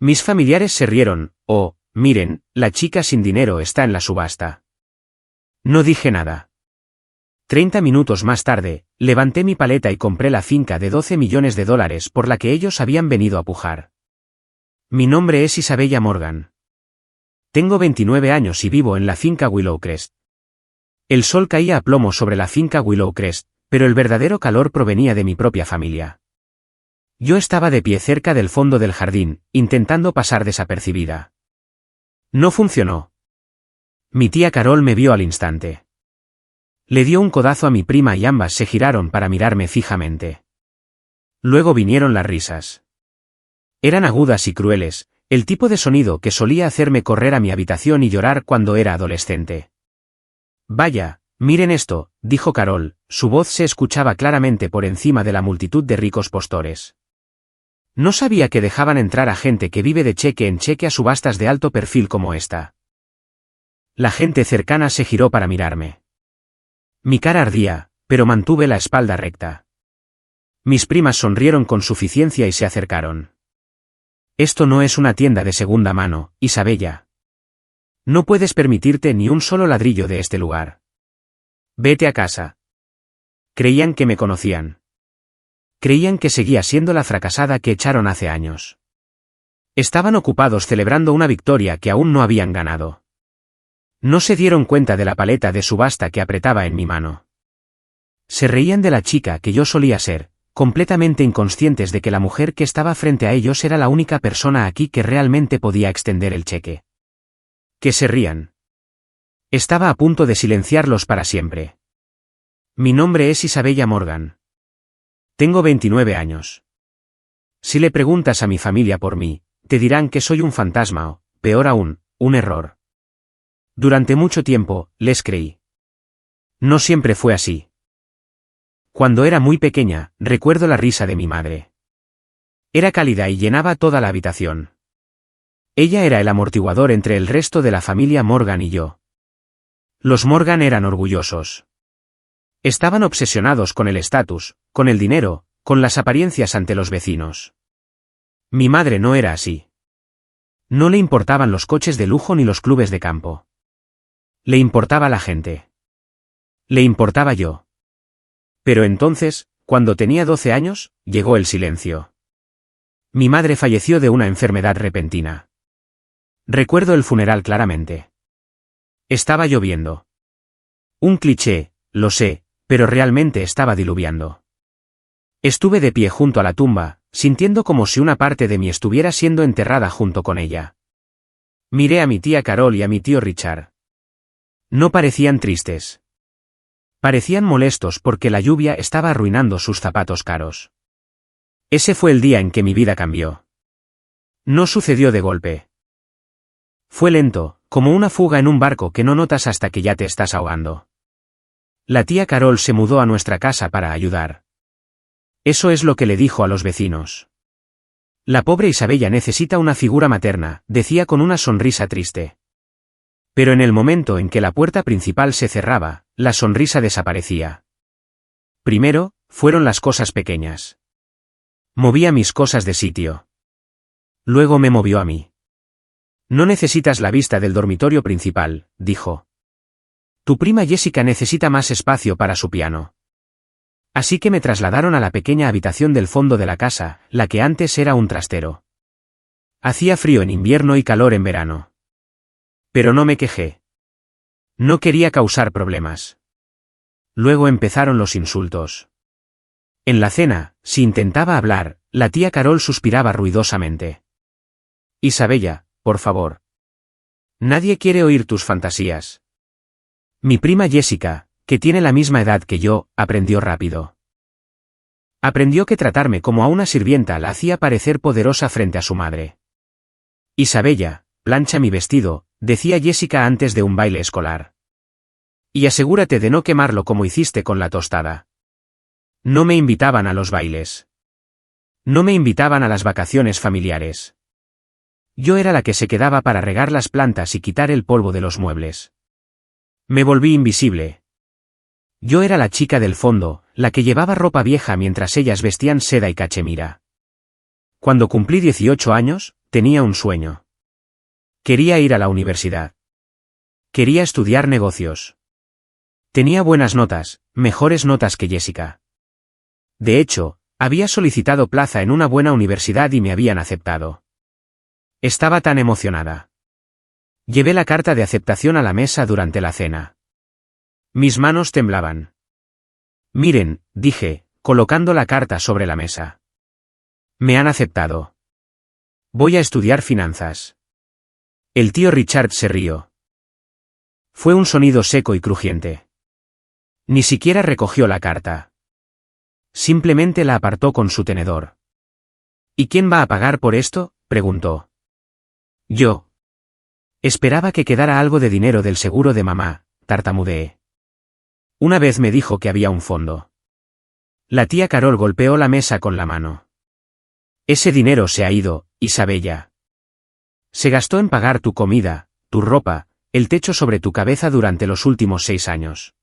Mis familiares se rieron. Oh, miren, la chica sin dinero está en la subasta. No dije nada. 30 minutos más tarde, levanté mi paleta y compré la finca de $12 millones por la que ellos habían venido a pujar. Mi nombre es Isabella Morgan. Tengo 29 años y vivo en la finca Willowcrest. El sol caía a plomo sobre la finca Willowcrest, pero el verdadero calor provenía de mi propia familia. Yo estaba de pie cerca del fondo del jardín, intentando pasar desapercibida. No funcionó. Mi tía Carol me vio al instante. Le dio un codazo a mi prima y ambas se giraron para mirarme fijamente. Luego vinieron las risas. Eran agudas y crueles, el tipo de sonido que solía hacerme correr a mi habitación y llorar cuando era adolescente. Vaya, miren esto, dijo Carol, su voz se escuchaba claramente por encima de la multitud de ricos postores. No sabía que dejaban entrar a gente que vive de cheque en cheque a subastas de alto perfil como esta. La gente cercana se giró para mirarme. Mi cara ardía, pero mantuve la espalda recta. Mis primas sonrieron con suficiencia y se acercaron. Esto no es una tienda de segunda mano, Isabella. No puedes permitirte ni un solo ladrillo de este lugar. Vete a casa. Creían que me conocían. Creían que seguía siendo la fracasada que echaron hace años. Estaban ocupados celebrando una victoria que aún no habían ganado. No se dieron cuenta de la paleta de subasta que apretaba en mi mano. Se reían de la chica que yo solía ser, completamente inconscientes de que la mujer que estaba frente a ellos era la única persona aquí que realmente podía extender el cheque. Que se rían. Estaba a punto de silenciarlos para siempre. Mi nombre es Isabella Morgan. Tengo 29 años. Si le preguntas a mi familia por mí, te dirán que soy un fantasma o, peor aún, un error. Durante mucho tiempo, les creí. No siempre fue así. Cuando era muy pequeña, recuerdo la risa de mi madre. Era cálida y llenaba toda la habitación. Ella era el amortiguador entre el resto de la familia Morgan y yo. Los Morgan eran orgullosos. Estaban obsesionados con el estatus, con el dinero, con las apariencias ante los vecinos. Mi madre no era así. No le importaban los coches de lujo ni los clubes de campo. Le importaba la gente. Le importaba yo. Pero entonces, cuando tenía 12 años, llegó el silencio. Mi madre falleció de una enfermedad repentina. Recuerdo el funeral claramente. Estaba lloviendo. Un cliché, lo sé, pero realmente estaba diluviando. Estuve de pie junto a la tumba, sintiendo como si una parte de mí estuviera siendo enterrada junto con ella. Miré a mi tía Carol y a mi tío Richard. No parecían tristes. Parecían molestos porque la lluvia estaba arruinando sus zapatos caros. Ese fue el día en que mi vida cambió. No sucedió de golpe. Fue lento, como una fuga en un barco que no notas hasta que ya te estás ahogando. La tía Carol se mudó a nuestra casa para ayudar. Eso es lo que le dijo a los vecinos. La pobre Isabella necesita una figura materna, decía con una sonrisa triste. Pero en el momento en que la puerta principal se cerraba, la sonrisa desaparecía. Primero, fueron las cosas pequeñas. Movía mis cosas de sitio. Luego me movió a mí. No necesitas la vista del dormitorio principal, dijo. Tu prima Jessica necesita más espacio para su piano. Así que me trasladaron a la pequeña habitación del fondo de la casa, la que antes era un trastero. Hacía frío en invierno y calor en verano. Pero no me quejé. No quería causar problemas. Luego empezaron los insultos. En la cena, si intentaba hablar, la tía Carol suspiraba ruidosamente. Isabella, por favor. Nadie quiere oír tus fantasías. Mi prima Jessica, que tiene la misma edad que yo, aprendió rápido. Aprendió que tratarme como a una sirvienta la hacía parecer poderosa frente a su madre. Isabella, plancha mi vestido, decía Jessica antes de un baile escolar. Y asegúrate de no quemarlo como hiciste con la tostada. No me invitaban a los bailes. No me invitaban a las vacaciones familiares. Yo era la que se quedaba para regar las plantas y quitar el polvo de los muebles. Me volví invisible. Yo era la chica del fondo, la que llevaba ropa vieja mientras ellas vestían seda y cachemira. Cuando cumplí 18 años, tenía un sueño. Quería ir a la universidad. Quería estudiar negocios. Tenía buenas notas, mejores notas que Jessica. De hecho, había solicitado plaza en una buena universidad y me habían aceptado. Estaba tan emocionada. Llevé la carta de aceptación a la mesa durante la cena. Mis manos temblaban. Miren, dije, colocando la carta sobre la mesa. Me han aceptado. Voy a estudiar finanzas. El tío Richard se rió. Fue un sonido seco y crujiente. Ni siquiera recogió la carta. Simplemente la apartó con su tenedor. ¿Y quién va a pagar por esto?, preguntó. Yo. Esperaba que quedara algo de dinero del seguro de mamá, tartamudeé. Una vez me dijo que había un fondo. La tía Carol golpeó la mesa con la mano. Ese dinero se ha ido, Isabella. Se gastó en pagar tu comida, tu ropa, el techo sobre tu cabeza durante los últimos 6 años.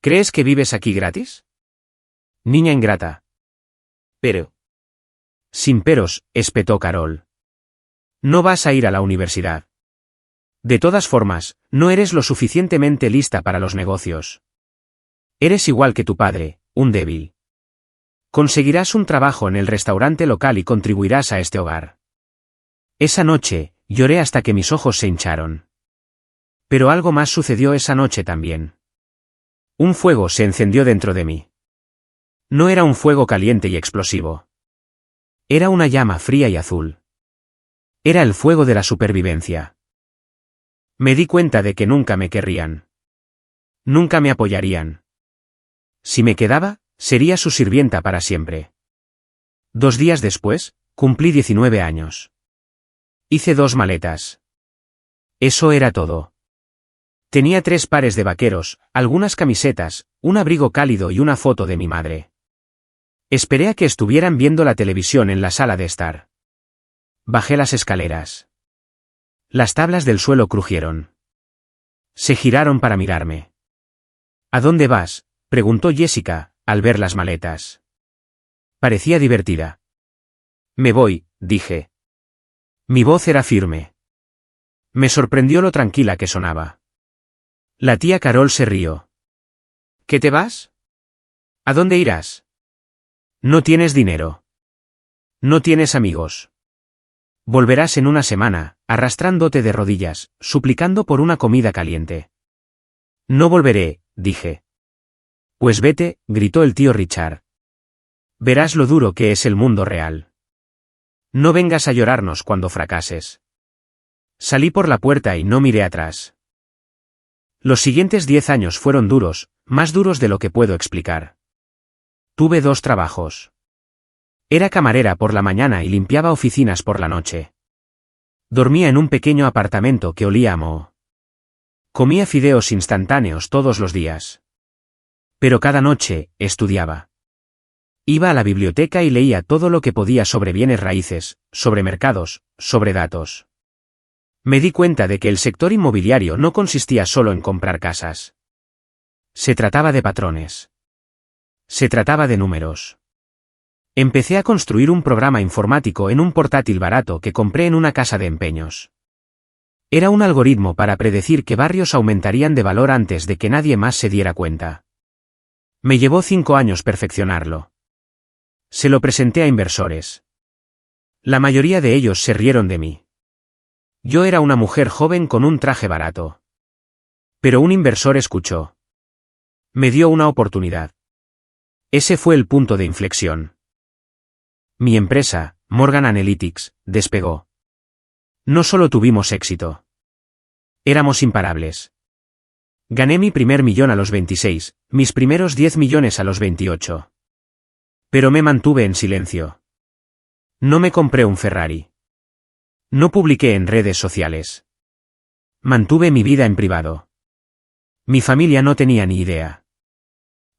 ¿Crees que vives aquí gratis? Niña ingrata. Pero. Sin peros, espetó Carol. No vas a ir a la universidad. De todas formas, no eres lo suficientemente lista para los negocios. Eres igual que tu padre, un débil. Conseguirás un trabajo en el restaurante local y contribuirás a este hogar. Esa noche, lloré hasta que mis ojos se hincharon. Pero algo más sucedió esa noche también. Un fuego se encendió dentro de mí. No era un fuego caliente y explosivo. Era una llama fría y azul. Era el fuego de la supervivencia. Me di cuenta de que nunca me querrían. Nunca me apoyarían. Si me quedaba, sería su sirvienta para siempre. 2 días después, cumplí 19 años. Hice 2 maletas. Eso era todo. Tenía 3 pares de vaqueros, algunas camisetas, un abrigo cálido y una foto de mi madre. Esperé a que estuvieran viendo la televisión en la sala de estar. Bajé las escaleras. Las tablas del suelo crujieron. Se giraron para mirarme. ¿A dónde vas?, preguntó Jessica, al ver las maletas. Parecía divertida. Me voy, dije. Mi voz era firme. Me sorprendió lo tranquila que sonaba. La tía Carol se rió. ¿Qué te vas? ¿A dónde irás? No tienes dinero. No tienes amigos. Volverás en una semana, arrastrándote de rodillas, suplicando por una comida caliente. No volveré, dije. Pues vete, gritó el tío Richard. Verás lo duro que es el mundo real. No vengas a llorarnos cuando fracases. Salí por la puerta y no miré atrás. Los siguientes 10 años fueron duros, más duros de lo que puedo explicar. Tuve 2 trabajos. Era camarera por la mañana y limpiaba oficinas por la noche. Dormía en un pequeño apartamento que olía a moho. Comía fideos instantáneos todos los días. Pero cada noche, estudiaba. Iba a la biblioteca y leía todo lo que podía sobre bienes raíces, sobre mercados, sobre datos. Me di cuenta de que el sector inmobiliario no consistía solo en comprar casas. Se trataba de patrones. Se trataba de números. Empecé a construir un programa informático en un portátil barato que compré en una casa de empeños. Era un algoritmo para predecir qué barrios aumentarían de valor antes de que nadie más se diera cuenta. Me llevó 5 años perfeccionarlo. Se lo presenté a inversores. La mayoría de ellos se rieron de mí. Yo era una mujer joven con un traje barato. Pero un inversor escuchó. Me dio una oportunidad. Ese fue el punto de inflexión. Mi empresa, Morgan Analytics, despegó. No solo tuvimos éxito. Éramos imparables. Gané mi primer millón a los 26, mis primeros 10 millones a los 28. Pero me mantuve en silencio. No me compré un Ferrari. No publiqué en redes sociales. Mantuve mi vida en privado. Mi familia no tenía ni idea.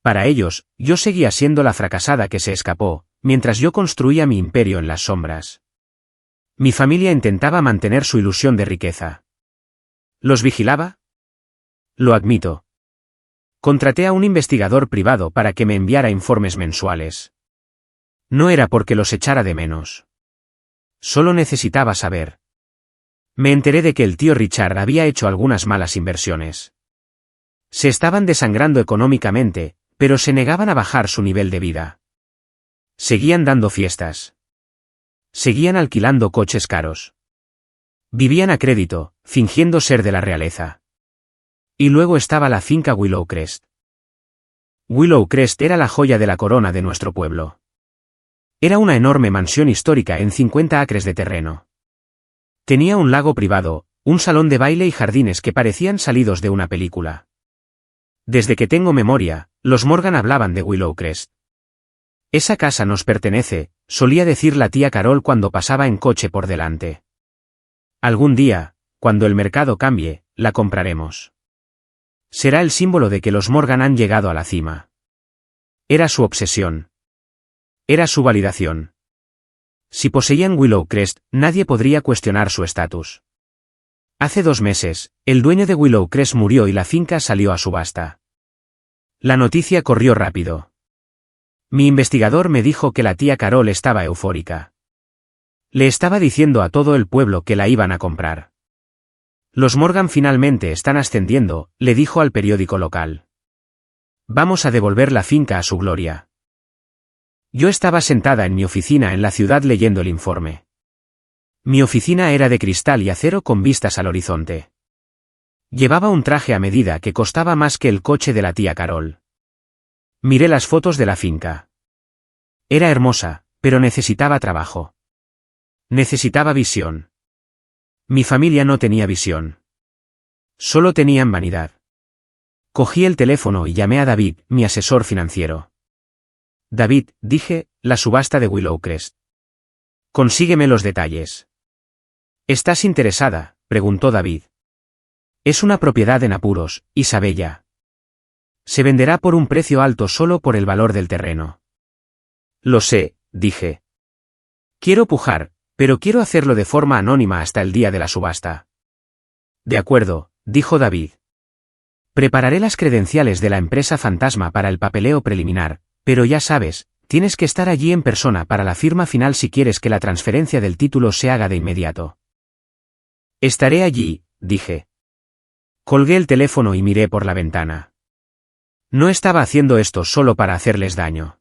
Para ellos, yo seguía siendo la fracasada que se escapó, mientras yo construía mi imperio en las sombras. Mi familia intentaba mantener su ilusión de riqueza. ¿Los vigilaba? Lo admito. Contraté a un investigador privado para que me enviara informes mensuales. No era porque los echara de menos. Solo necesitaba saber. Me enteré de que el tío Richard había hecho algunas malas inversiones. Se estaban desangrando económicamente, pero se negaban a bajar su nivel de vida. Seguían dando fiestas. Seguían alquilando coches caros. Vivían a crédito, fingiendo ser de la realeza. Y luego estaba la finca Willowcrest. Willowcrest era la joya de la corona de nuestro pueblo. Era una enorme mansión histórica en 50 acres de terreno. Tenía un lago privado, un salón de baile y jardines que parecían salidos de una película. Desde que tengo memoria, los Morgan hablaban de Willowcrest. Esa casa nos pertenece, solía decir la tía Carol cuando pasaba en coche por delante. Algún día, cuando el mercado cambie, la compraremos. Será el símbolo de que los Morgan han llegado a la cima. Era su obsesión. Era su validación. Si poseían Willowcrest, nadie podría cuestionar su estatus. Hace 2 meses, el dueño de Willowcrest murió y la finca salió a subasta. La noticia corrió rápido. Mi investigador me dijo que la tía Carol estaba eufórica. Le estaba diciendo a todo el pueblo que la iban a comprar. Los Morgan finalmente están ascendiendo, le dijo al periódico local. Vamos a devolver la finca a su gloria. Yo estaba sentada en mi oficina en la ciudad leyendo el informe. Mi oficina era de cristal y acero con vistas al horizonte. Llevaba un traje a medida que costaba más que el coche de la tía Carol. Miré las fotos de la finca. Era hermosa, pero necesitaba trabajo. Necesitaba visión. Mi familia no tenía visión. Solo tenían vanidad. Cogí el teléfono y llamé a David, mi asesor financiero. David, dije, la subasta de Willowcrest. Consígueme los detalles. ¿Estás interesada?, preguntó David. Es una propiedad en apuros, Isabella. Se venderá por un precio alto solo por el valor del terreno. Lo sé, dije. Quiero pujar, pero quiero hacerlo de forma anónima hasta el día de la subasta. De acuerdo, dijo David. Prepararé las credenciales de la empresa fantasma para el papeleo preliminar, pero ya sabes, tienes que estar allí en persona para la firma final si quieres que la transferencia del título se haga de inmediato. Estaré allí, dije. Colgué el teléfono y miré por la ventana. No estaba haciendo esto solo para hacerles daño.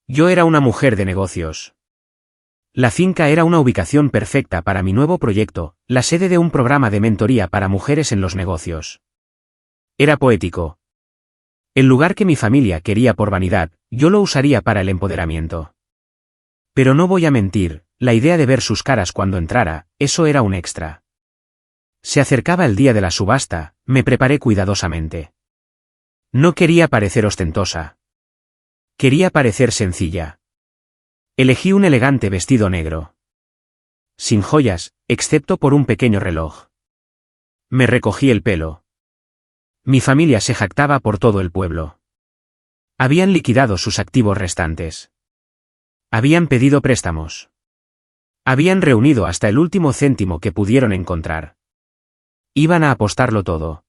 Yo era una mujer de negocios. La finca era una ubicación perfecta para mi nuevo proyecto, la sede de un programa de mentoría para mujeres en los negocios. Era poético. El lugar que mi familia quería por vanidad, yo lo usaría para el empoderamiento. Pero no voy a mentir, la idea de ver sus caras cuando entrara, eso era un extra. Se acercaba el día de la subasta, me preparé cuidadosamente. No quería parecer ostentosa. Quería parecer sencilla. Elegí un elegante vestido negro. Sin joyas, excepto por un pequeño reloj. Me recogí el pelo. Mi familia se jactaba por todo el pueblo. Habían liquidado sus activos restantes. Habían pedido préstamos. Habían reunido hasta el último céntimo que pudieron encontrar. Iban a apostarlo todo.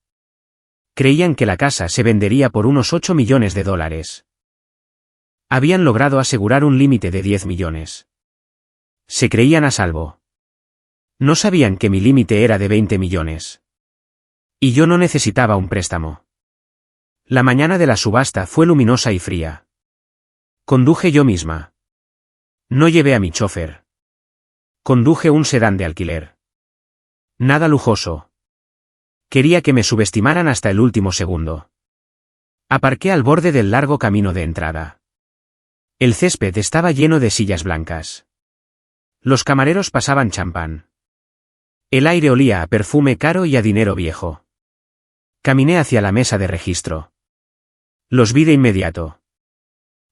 Creían que la casa se vendería por unos 8 millones de dólares. Habían logrado asegurar un límite de 10 millones. Se creían a salvo. No sabían que mi límite era de 20 millones. Y yo no necesitaba un préstamo. La mañana de la subasta fue luminosa y fría. Conduje yo misma. No llevé a mi chofer. Conduje un sedán de alquiler. Nada lujoso. Quería que me subestimaran hasta el último segundo. Aparqué al borde del largo camino de entrada. El césped estaba lleno de sillas blancas. Los camareros pasaban champán. El aire olía a perfume caro y a dinero viejo. Caminé hacia la mesa de registro. Los vi de inmediato.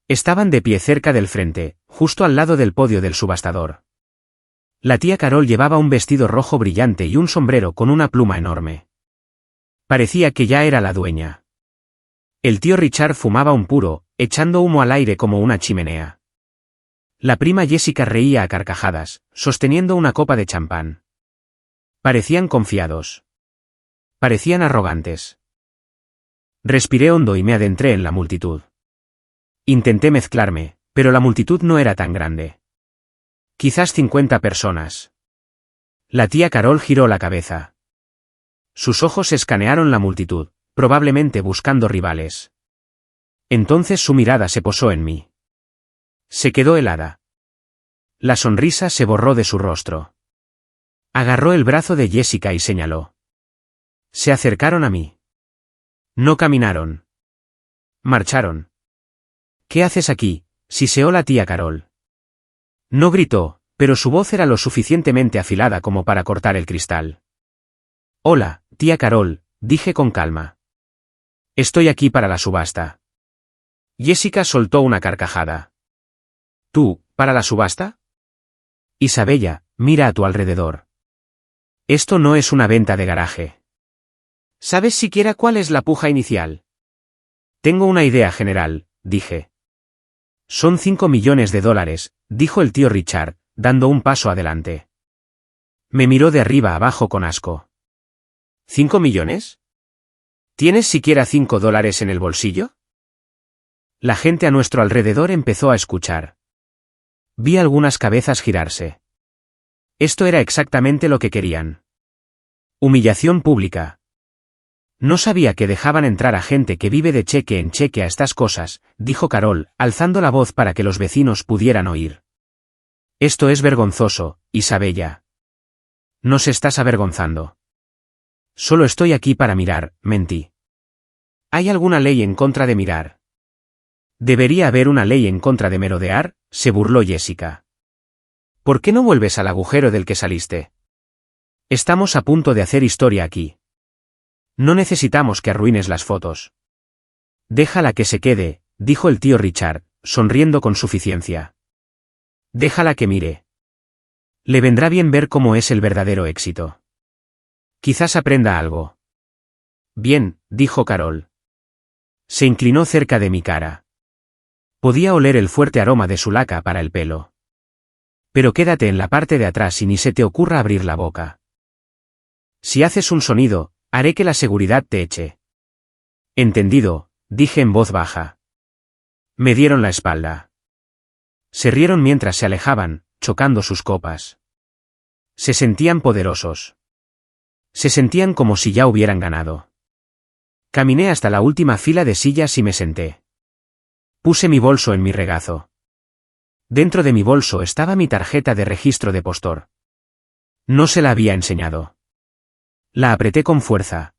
Estaban de pie cerca del frente, justo al lado del podio del subastador. La tía Carol llevaba un vestido rojo brillante y un sombrero con una pluma enorme. Parecía que ya era la dueña. El tío Richard fumaba un puro, echando humo al aire como una chimenea. La prima Jessica reía a carcajadas, sosteniendo una copa de champán. Parecían confiados. Parecían arrogantes. Respiré hondo y me adentré en la multitud. Intenté mezclarme, pero la multitud no era tan grande. Quizás 50 personas. La tía Carol giró la cabeza. Sus ojos escanearon la multitud, probablemente buscando rivales. Entonces su mirada se posó en mí. Se quedó helada. La sonrisa se borró de su rostro. Agarró el brazo de Jessica y señaló. Se acercaron a mí. No caminaron. Marcharon. ¿Qué haces aquí?, siseó la tía Carol. No gritó, pero su voz era lo suficientemente afilada como para cortar el cristal. Hola, tía Carol, dije con calma. Estoy aquí para la subasta. Jessica soltó una carcajada. ¿Tú, para la subasta? Isabella, mira a tu alrededor. Esto no es una venta de garaje. ¿Sabes siquiera cuál es la puja inicial? Tengo una idea general, dije. Son $5 millones, dijo el tío Richard, dando un paso adelante. Me miró de arriba abajo con asco. ¿5 millones? ¿Tienes siquiera $5 en el bolsillo? La gente a nuestro alrededor empezó a escuchar. Vi algunas cabezas girarse. Esto era exactamente lo que querían. Humillación pública. No sabía que dejaban entrar a gente que vive de cheque en cheque a estas cosas, dijo Carol, alzando la voz para que los vecinos pudieran oír. Esto es vergonzoso, Isabella. Nos estás avergonzando. Solo estoy aquí para mirar, mentí. ¿Hay alguna ley en contra de mirar? Debería haber una ley en contra de merodear, se burló Jessica. ¿Por qué no vuelves al agujero del que saliste? Estamos a punto de hacer historia aquí. No necesitamos que arruines las fotos. Déjala que se quede, dijo el tío Richard, sonriendo con suficiencia. Déjala que mire. Le vendrá bien ver cómo es el verdadero éxito. Quizás aprenda algo. Bien, dijo Carol. Se inclinó cerca de mi cara. Podía oler el fuerte aroma de su laca para el pelo. Pero quédate en la parte de atrás y ni se te ocurra abrir la boca. Si haces un sonido, haré que la seguridad te eche. Entendido, dije en voz baja. Me dieron la espalda. Se rieron mientras se alejaban, chocando sus copas. Se sentían poderosos. Se sentían como si ya hubieran ganado. Caminé hasta la última fila de sillas y me senté. Puse mi bolso en mi regazo. Dentro de mi bolso estaba mi tarjeta de registro de postor. No se la había enseñado. La apreté con fuerza.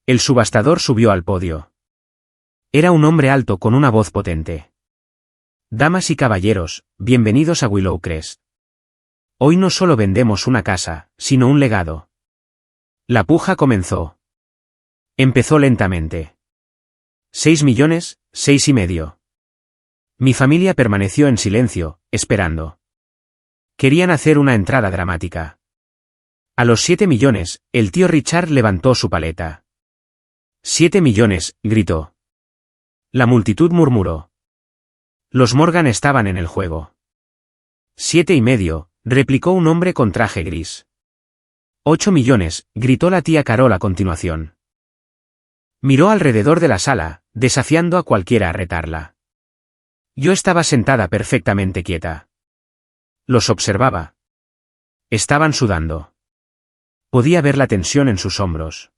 El subastador subió al podio. Era un hombre alto con una voz potente. Damas y caballeros, bienvenidos a Willowcrest. Hoy no solo vendemos una casa, sino un legado. La puja comenzó. Empezó lentamente. 6 millones, 6,5. Mi familia permaneció en silencio, esperando. Querían hacer una entrada dramática. A los 7 millones, el tío Richard levantó su paleta. 7 millones, gritó. La multitud murmuró. Los Morgan estaban en el juego. 7,5, replicó un hombre con traje gris. 8 millones, gritó la tía Carol a continuación. Miró alrededor de la sala, desafiando a cualquiera a retarla. Yo estaba sentada perfectamente quieta. Los observaba. Estaban sudando. Podía ver la tensión en sus hombros.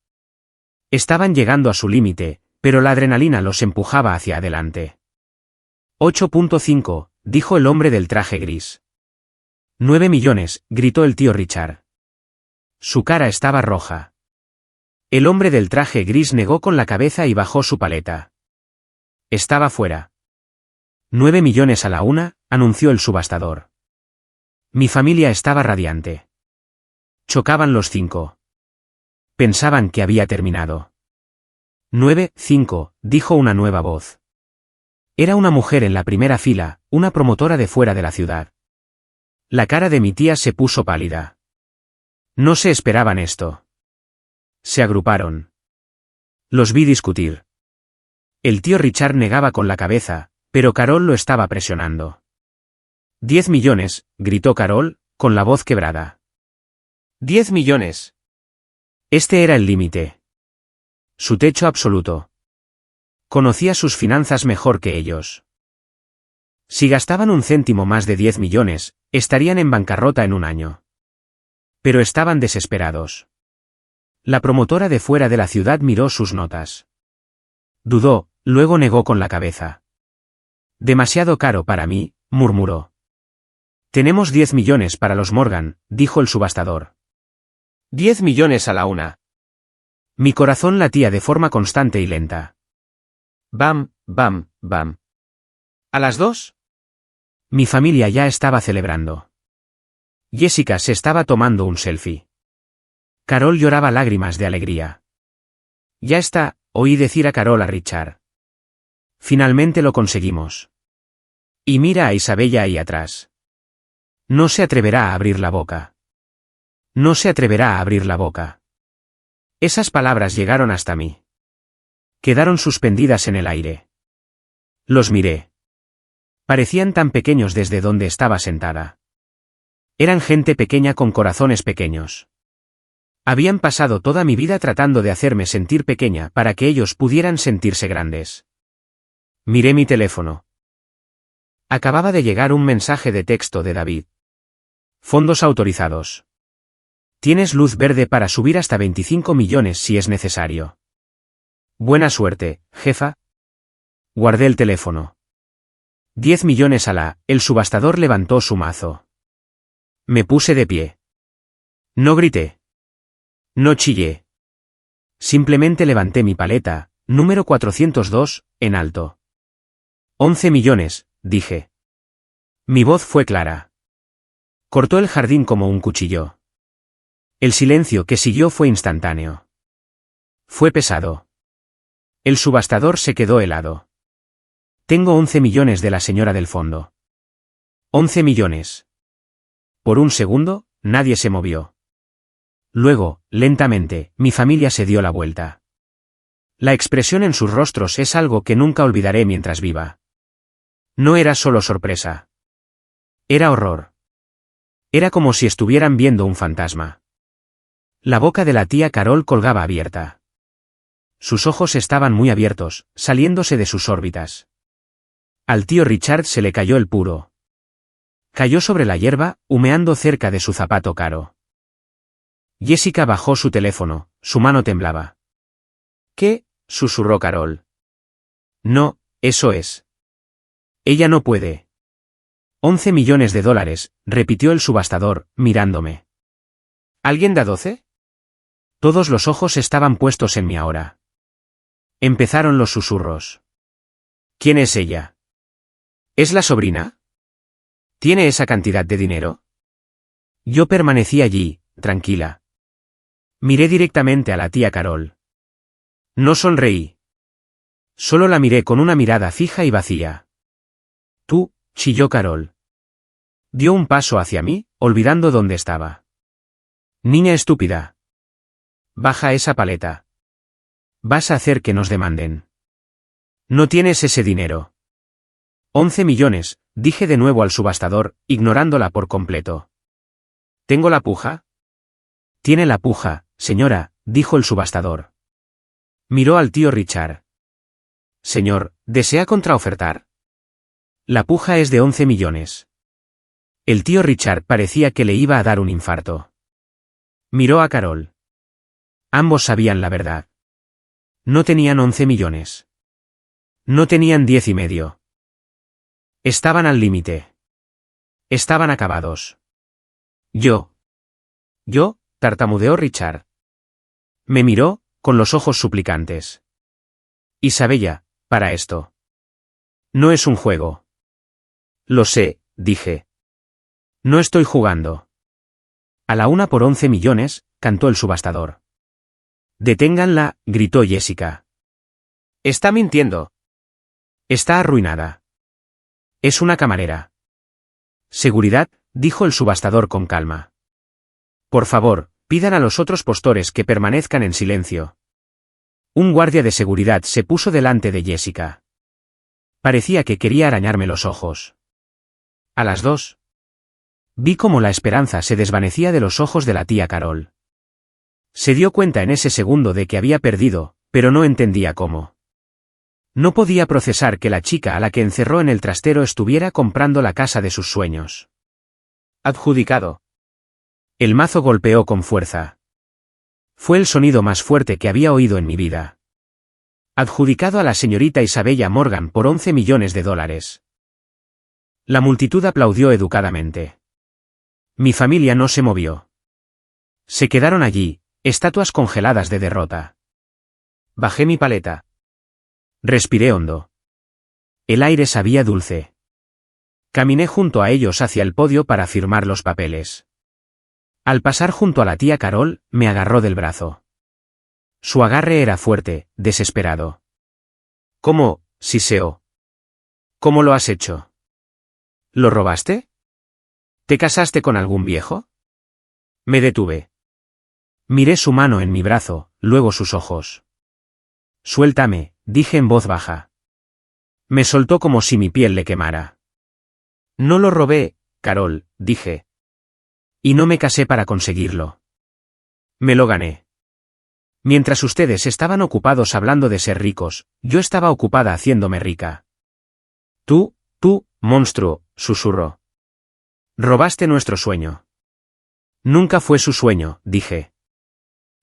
Estaban llegando a su límite, pero la adrenalina los empujaba hacia adelante. 8,5, dijo el hombre del traje gris. 9 millones, gritó el tío Richard. Su cara estaba roja. El hombre del traje gris negó con la cabeza y bajó su paleta. Estaba fuera. 9 millones a la una, anunció el subastador. Mi familia estaba radiante. Chocaban los 5. Pensaban que había terminado. 9,5, dijo una nueva voz. Era una mujer en la primera fila, una promotora de fuera de la ciudad. La cara de mi tía se puso pálida. No se esperaban esto. Se agruparon. Los vi discutir. El tío Richard negaba con la cabeza, pero Carol lo estaba presionando. 10 millones, gritó Carol, con la voz quebrada. 10 millones. Este era el límite. Su techo absoluto. Conocía sus finanzas mejor que ellos. Si gastaban un céntimo más de 10 millones, Estarían en bancarrota en un año. Pero estaban desesperados. La promotora de fuera de la ciudad miró sus notas. Dudó, luego negó con la cabeza. Demasiado caro para mí, murmuró. Tenemos 10 millones para los Morgan, dijo el subastador. 10 millones a la una. Mi corazón latía de forma constante y lenta. Bam, bam, bam. ¿A las 2? Mi familia ya estaba celebrando. Jessica se estaba tomando un selfie. Carol lloraba lágrimas de alegría. Ya está, oí decir a Carol a Richard. Finalmente lo conseguimos. Y mira a Isabella ahí atrás. No se atreverá a abrir la boca. No se atreverá a abrir la boca. Esas palabras llegaron hasta mí. Quedaron suspendidas en el aire. Los miré. Parecían tan pequeños desde donde estaba sentada. Eran gente pequeña con corazones pequeños. Habían pasado toda mi vida tratando de hacerme sentir pequeña para que ellos pudieran sentirse grandes. Miré mi teléfono. Acababa de llegar un mensaje de texto de David. Fondos autorizados. Tienes luz verde para subir hasta 25 millones si es necesario. Buena suerte, jefa. Guardé el teléfono. 10 millones a la. El subastador levantó su mazo. Me puse de pie. No grité. No chillé. Simplemente levanté mi paleta, número 402, en alto. 11 millones, dije. Mi voz fue clara. Cortó el jardín como un cuchillo. El silencio que siguió fue instantáneo. Fue pesado. El subastador se quedó helado. Tengo 11 millones de la señora del fondo. 11 millones. Por un segundo, nadie se movió. Luego, lentamente, mi familia se dio la vuelta. La expresión en sus rostros es algo que nunca olvidaré mientras viva. No era solo sorpresa. Era horror. Era como si estuvieran viendo un fantasma. La boca de la tía Carol colgaba abierta. Sus ojos estaban muy abiertos, saliéndose de sus órbitas. Al tío Richard se le cayó el puro. Cayó sobre la hierba, humeando cerca de su zapato caro. Jessica bajó su teléfono, su mano temblaba. ¿Qué? Susurró Carol. No, eso es. Ella no puede. 11 millones de dólares, repitió el subastador, mirándome. ¿Alguien da 12? Todos los ojos estaban puestos en mí ahora. Empezaron los susurros. ¿Quién es ella? ¿Es la sobrina? ¿Tiene esa cantidad de dinero? Yo permanecí allí, tranquila. Miré directamente a la tía Carol. No sonreí. Solo la miré con una mirada fija y vacía. Tú, chilló Carol. Dio un paso hacia mí, olvidando dónde estaba. Niña estúpida. Baja esa paleta. Vas a hacer que nos demanden. No tienes ese dinero. 11 millones, dije de nuevo al subastador, ignorándola por completo. ¿Tengo la puja? Tiene la puja, señora, dijo el subastador. Miró al tío Richard. Señor, ¿desea contraofertar? La puja es de 11 millones. El tío Richard parecía que le iba a dar un infarto. Miró a Carol. Ambos sabían la verdad. No tenían 11 millones. No tenían 10 y medio. Estaban al límite. Estaban acabados. Yo, tartamudeó Richard. Me miró, con los ojos suplicantes. Isabella, para esto. No es un juego. Lo sé, dije. No estoy jugando. A la una por 11 millones, cantó el subastador. Deténganla, gritó Jessica. Está mintiendo. Está arruinada. Es una camarera. Seguridad, dijo el subastador con calma. Por favor, pidan a los otros postores que permanezcan en silencio. Un guardia de seguridad se puso delante de Jessica. Parecía que quería arañarme los ojos. A las 2. Vi cómo la esperanza se desvanecía de los ojos de la tía Carol. Se dio cuenta en ese segundo de que había perdido, pero no entendía cómo. No podía procesar que la chica a la que encerró en el trastero estuviera comprando la casa de sus sueños. Adjudicado. El mazo golpeó con fuerza. Fue el sonido más fuerte que había oído en mi vida. Adjudicado a la señorita Isabella Morgan por 11 millones de dólares. La multitud aplaudió educadamente. Mi familia no se movió. Se quedaron allí, estatuas congeladas de derrota. Bajé mi paleta. Respiré hondo. El aire sabía dulce. Caminé junto a ellos hacia el podio para firmar los papeles. Al pasar junto a la tía Carol, me agarró del brazo. Su agarre era fuerte, desesperado. ¿Cómo, Siseo? ¿Cómo lo has hecho? ¿Lo robaste? ¿Te casaste con algún viejo? Me detuve. Miré su mano en mi brazo, luego sus ojos. Suéltame, dije en voz baja. Me soltó como si mi piel le quemara. No lo robé, Carol, dije. Y no me casé para conseguirlo. Me lo gané. Mientras ustedes estaban ocupados hablando de ser ricos, yo estaba ocupada haciéndome rica. Tú, monstruo, susurró. Robaste nuestro sueño. Nunca fue su sueño, dije.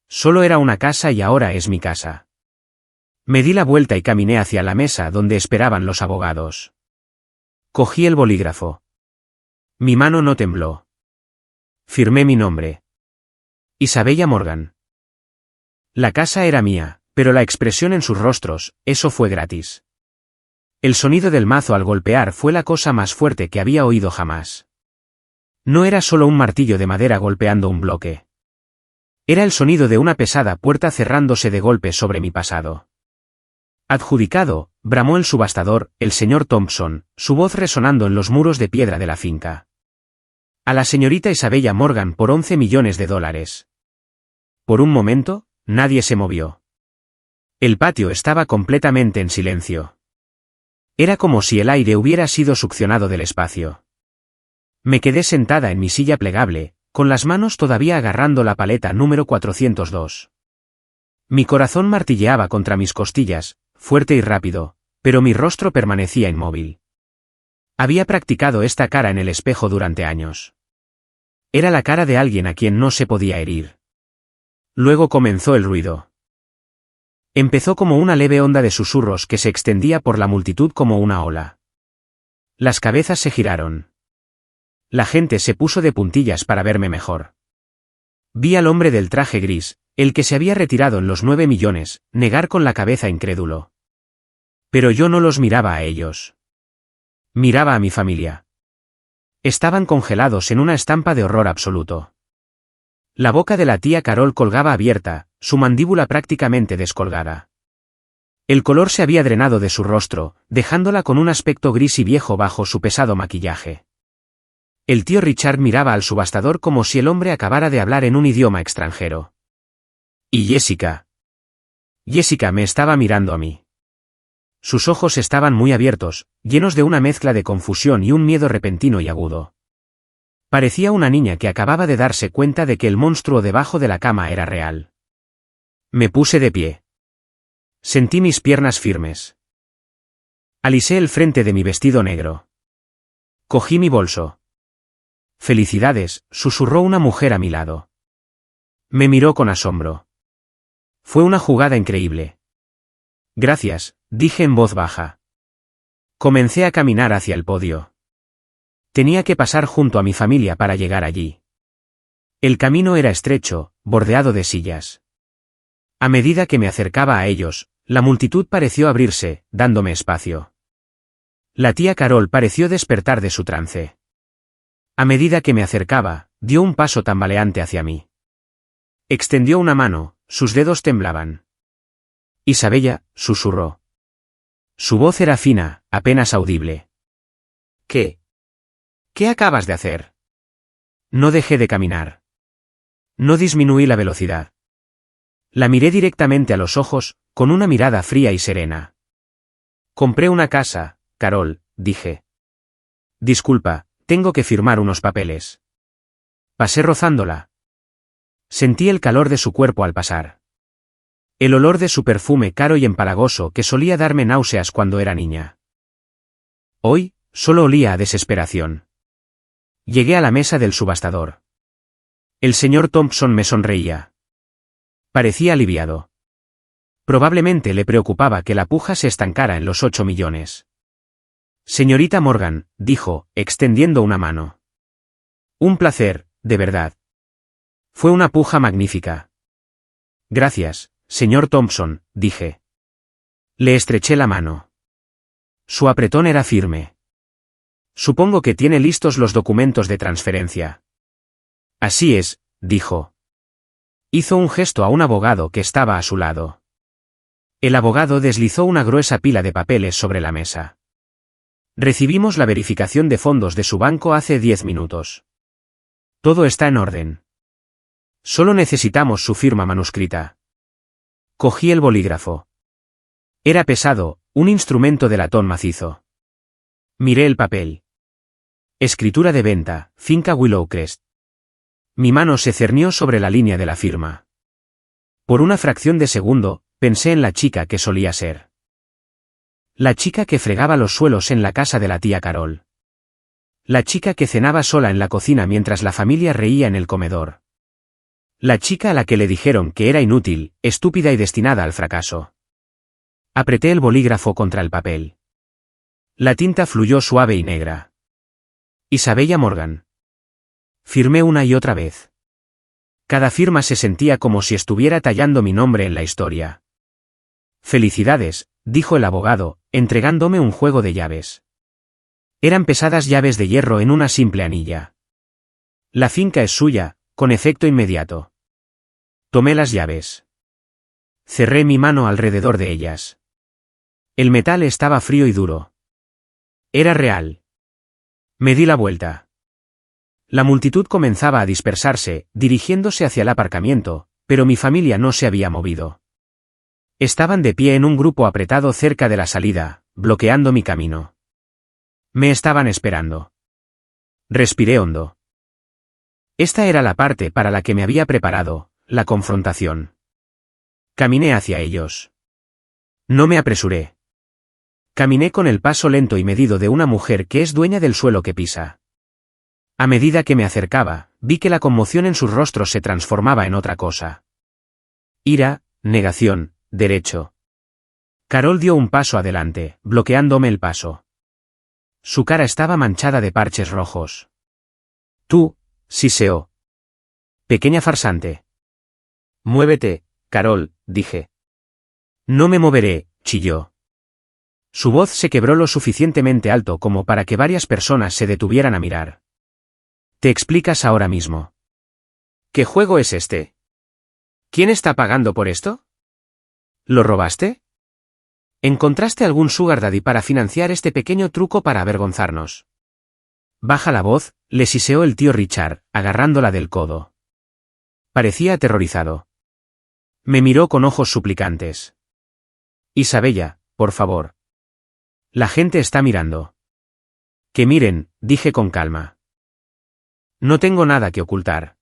Solo era una casa y ahora es mi casa. Me di la vuelta y caminé hacia la mesa donde esperaban los abogados. Cogí el bolígrafo. Mi mano no tembló. Firmé mi nombre. Isabella Morgan. La casa era mía, pero la expresión en sus rostros, eso fue gratis. El sonido del mazo al golpear fue la cosa más fuerte que había oído jamás. No era solo un martillo de madera golpeando un bloque. Era el sonido de una pesada puerta cerrándose de golpe sobre mi pasado. Adjudicado, bramó el subastador, el señor Thompson, su voz resonando en los muros de piedra de la finca. A la señorita Isabella Morgan por 11 millones de dólares. Por un momento, nadie se movió. El patio estaba completamente en silencio. Era como si el aire hubiera sido succionado del espacio. Me quedé sentada en mi silla plegable, con las manos todavía agarrando la paleta número 402. Mi corazón martilleaba contra mis costillas, fuerte y rápido, pero mi rostro permanecía inmóvil. Había practicado esta cara en el espejo durante años. Era la cara de alguien a quien no se podía herir. Luego comenzó el ruido. Empezó como una leve onda de susurros que se extendía por la multitud como una ola. Las cabezas se giraron. La gente se puso de puntillas para verme mejor. Vi al hombre del traje gris, el que se había retirado en los 9 millones, negar con la cabeza incrédulo. Pero yo no los miraba a ellos. Miraba a mi familia. Estaban congelados en una estampa de horror absoluto. La boca de la tía Carol colgaba abierta, su mandíbula prácticamente descolgada. El color se había drenado de su rostro, dejándola con un aspecto gris y viejo bajo su pesado maquillaje. El tío Richard miraba al subastador como si el hombre acabara de hablar en un idioma extranjero. ¿Y Jessica? Jessica me estaba mirando a mí. Sus ojos estaban muy abiertos, llenos de una mezcla de confusión y un miedo repentino y agudo. Parecía una niña que acababa de darse cuenta de que el monstruo debajo de la cama era real. Me puse de pie. Sentí mis piernas firmes. Alisé el frente de mi vestido negro. Cogí mi bolso. Felicidades, susurró una mujer a mi lado. Me miró con asombro. Fue una jugada increíble. Gracias, dije en voz baja. Comencé a caminar hacia el podio. Tenía que pasar junto a mi familia para llegar allí. El camino era estrecho, bordeado de sillas. A medida que me acercaba a ellos, la multitud pareció abrirse, dándome espacio. La tía Carol pareció despertar de su trance. A medida que me acercaba, dio un paso tambaleante hacia mí. Extendió una mano, sus dedos temblaban. Isabella, susurró. Su voz era fina, apenas audible. ¿Qué? ¿Qué acabas de hacer? No dejé de caminar. No disminuí la velocidad. La miré directamente a los ojos, con una mirada fría y serena. Compré una casa, Carol, dije. Disculpa, tengo que firmar unos papeles. Pasé rozándola. Sentí el calor de su cuerpo al pasar. El olor de su perfume caro y empalagoso que solía darme náuseas cuando era niña. Hoy, solo olía a desesperación. Llegué a la mesa del subastador. El señor Thompson me sonreía. Parecía aliviado. Probablemente le preocupaba que la puja se estancara en los 8 millones. Señorita Morgan, dijo, extendiendo una mano. Un placer, de verdad. Fue una puja magnífica. Gracias, señor Thompson, dije. Le estreché la mano. Su apretón era firme. Supongo que tiene listos los documentos de transferencia. Así es, dijo. Hizo un gesto a un abogado que estaba a su lado. El abogado deslizó una gruesa pila de papeles sobre la mesa. Recibimos la verificación de fondos de su banco hace 10 minutos. Todo está en orden. Solo necesitamos su firma manuscrita. Cogí el bolígrafo. Era pesado, un instrumento de latón macizo. Miré el papel. Escritura de venta, finca Willowcrest. Mi mano se cernió sobre la línea de la firma. Por una fracción de segundo, pensé en la chica que solía ser. La chica que fregaba los suelos en la casa de la tía Carol. La chica que cenaba sola en la cocina mientras la familia reía en el comedor. La chica a la que le dijeron que era inútil, estúpida y destinada al fracaso. Apreté el bolígrafo contra el papel. La tinta fluyó suave y negra. Isabella Morgan. Firmé una y otra vez. Cada firma se sentía como si estuviera tallando mi nombre en la historia. Felicidades, dijo el abogado, entregándome un juego de llaves. Eran pesadas llaves de hierro en una simple anilla. La finca es suya, con efecto inmediato. Tomé las llaves. Cerré mi mano alrededor de ellas. El metal estaba frío y duro. Era real. Me di la vuelta. La multitud comenzaba a dispersarse, dirigiéndose hacia el aparcamiento, pero mi familia no se había movido. Estaban de pie en un grupo apretado cerca de la salida, bloqueando mi camino. Me estaban esperando. Respiré hondo. Esta era la parte para la que me había preparado, la confrontación. Caminé hacia ellos. No me apresuré. Caminé con el paso lento y medido de una mujer que es dueña del suelo que pisa. A medida que me acercaba, vi que la conmoción en sus rostros se transformaba en otra cosa. Ira, negación, derecho. Carol dio un paso adelante, bloqueándome el paso. Su cara estaba manchada de parches rojos. Tú, siseó. Pequeña farsante. Muévete, Carol, dije. No me moveré, chilló. Su voz se quebró lo suficientemente alto como para que varias personas se detuvieran a mirar. Te explicas ahora mismo. ¿Qué juego es este? ¿Quién está pagando por esto? ¿Lo robaste? ¿Encontraste algún sugar daddy para financiar este pequeño truco para avergonzarnos? Baja la voz, le siseó el tío Richard, agarrándola del codo. Parecía aterrorizado. Me miró con ojos suplicantes. Isabella, por favor. La gente está mirando. Que miren, dije con calma. No tengo nada que ocultar.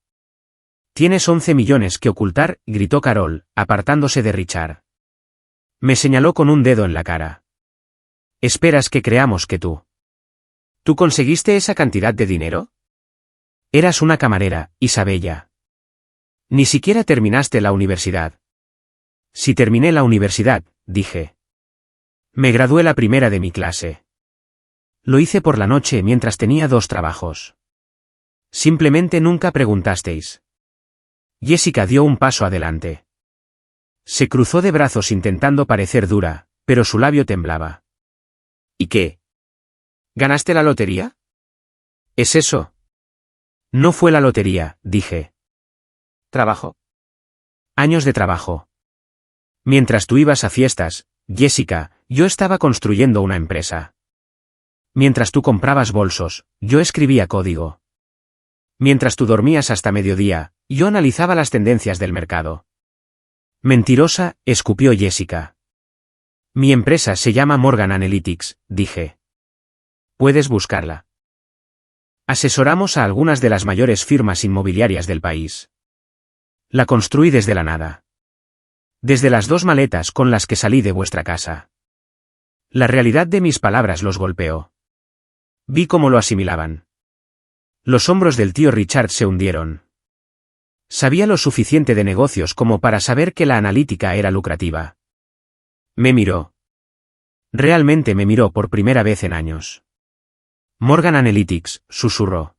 Tienes 11 millones que ocultar, gritó Carol, apartándose de Richard. Me señaló con un dedo en la cara. ¿Esperas que creamos que tú? ¿Tú conseguiste esa cantidad de dinero? Eras una camarera, Isabella. Ni siquiera terminaste la universidad. Si terminé la universidad, dije. Me gradué la primera de mi clase. Lo hice por la noche mientras tenía 2 trabajos. Simplemente nunca preguntasteis. Jessica dio un paso adelante. Se cruzó de brazos intentando parecer dura, pero su labio temblaba. ¿Y qué? ¿Ganaste la lotería? ¿Es eso? No fue la lotería, dije. ¿Trabajo? Años de trabajo. Mientras tú ibas a fiestas, Jessica, yo estaba construyendo una empresa. Mientras tú comprabas bolsos, yo escribía código. Mientras tú dormías hasta mediodía, yo analizaba las tendencias del mercado. Mentirosa, escupió Jessica. Mi empresa se llama Morgan Analytics, dije. Puedes buscarla. Asesoramos a algunas de las mayores firmas inmobiliarias del país. La construí desde la nada. Desde las 2 maletas con las que salí de vuestra casa. La realidad de mis palabras los golpeó. Vi cómo lo asimilaban. Los hombros del tío Richard se hundieron. Sabía lo suficiente de negocios como para saber que la analítica era lucrativa. Me miró. Realmente me miró por primera vez en años. Morgan Analytics, susurró.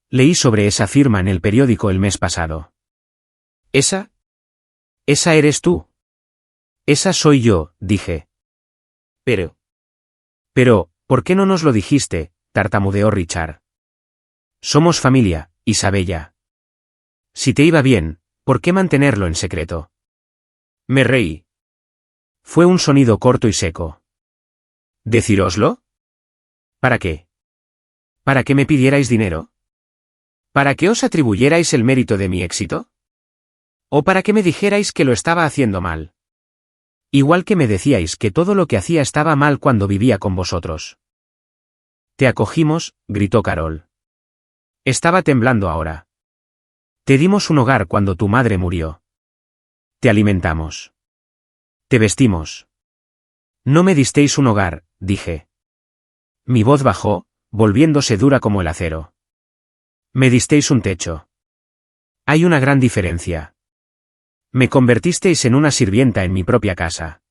Leí sobre esa firma en el periódico el mes pasado. ¿Esa? ¿Esa eres tú? Esa soy yo, dije. Pero, ¿por qué no nos lo dijiste? Tartamudeó Richard. Somos familia, Isabella. Si te iba bien, ¿por qué mantenerlo en secreto? Me reí. Fue un sonido corto y seco. ¿Decíroslo? ¿Para qué? ¿Para que me pidierais dinero? ¿Para que os atribuyerais el mérito de mi éxito? ¿O para que me dijerais que lo estaba haciendo mal? Igual que me decíais que todo lo que hacía estaba mal cuando vivía con vosotros. Te acogimos, gritó Carol. Estaba temblando ahora. Te dimos un hogar cuando tu madre murió. Te alimentamos. Te vestimos. No me disteis un hogar, dije. Mi voz bajó, volviéndose dura como el acero. Me disteis un techo. Hay una gran diferencia. Me convertisteis en una sirvienta en mi propia casa.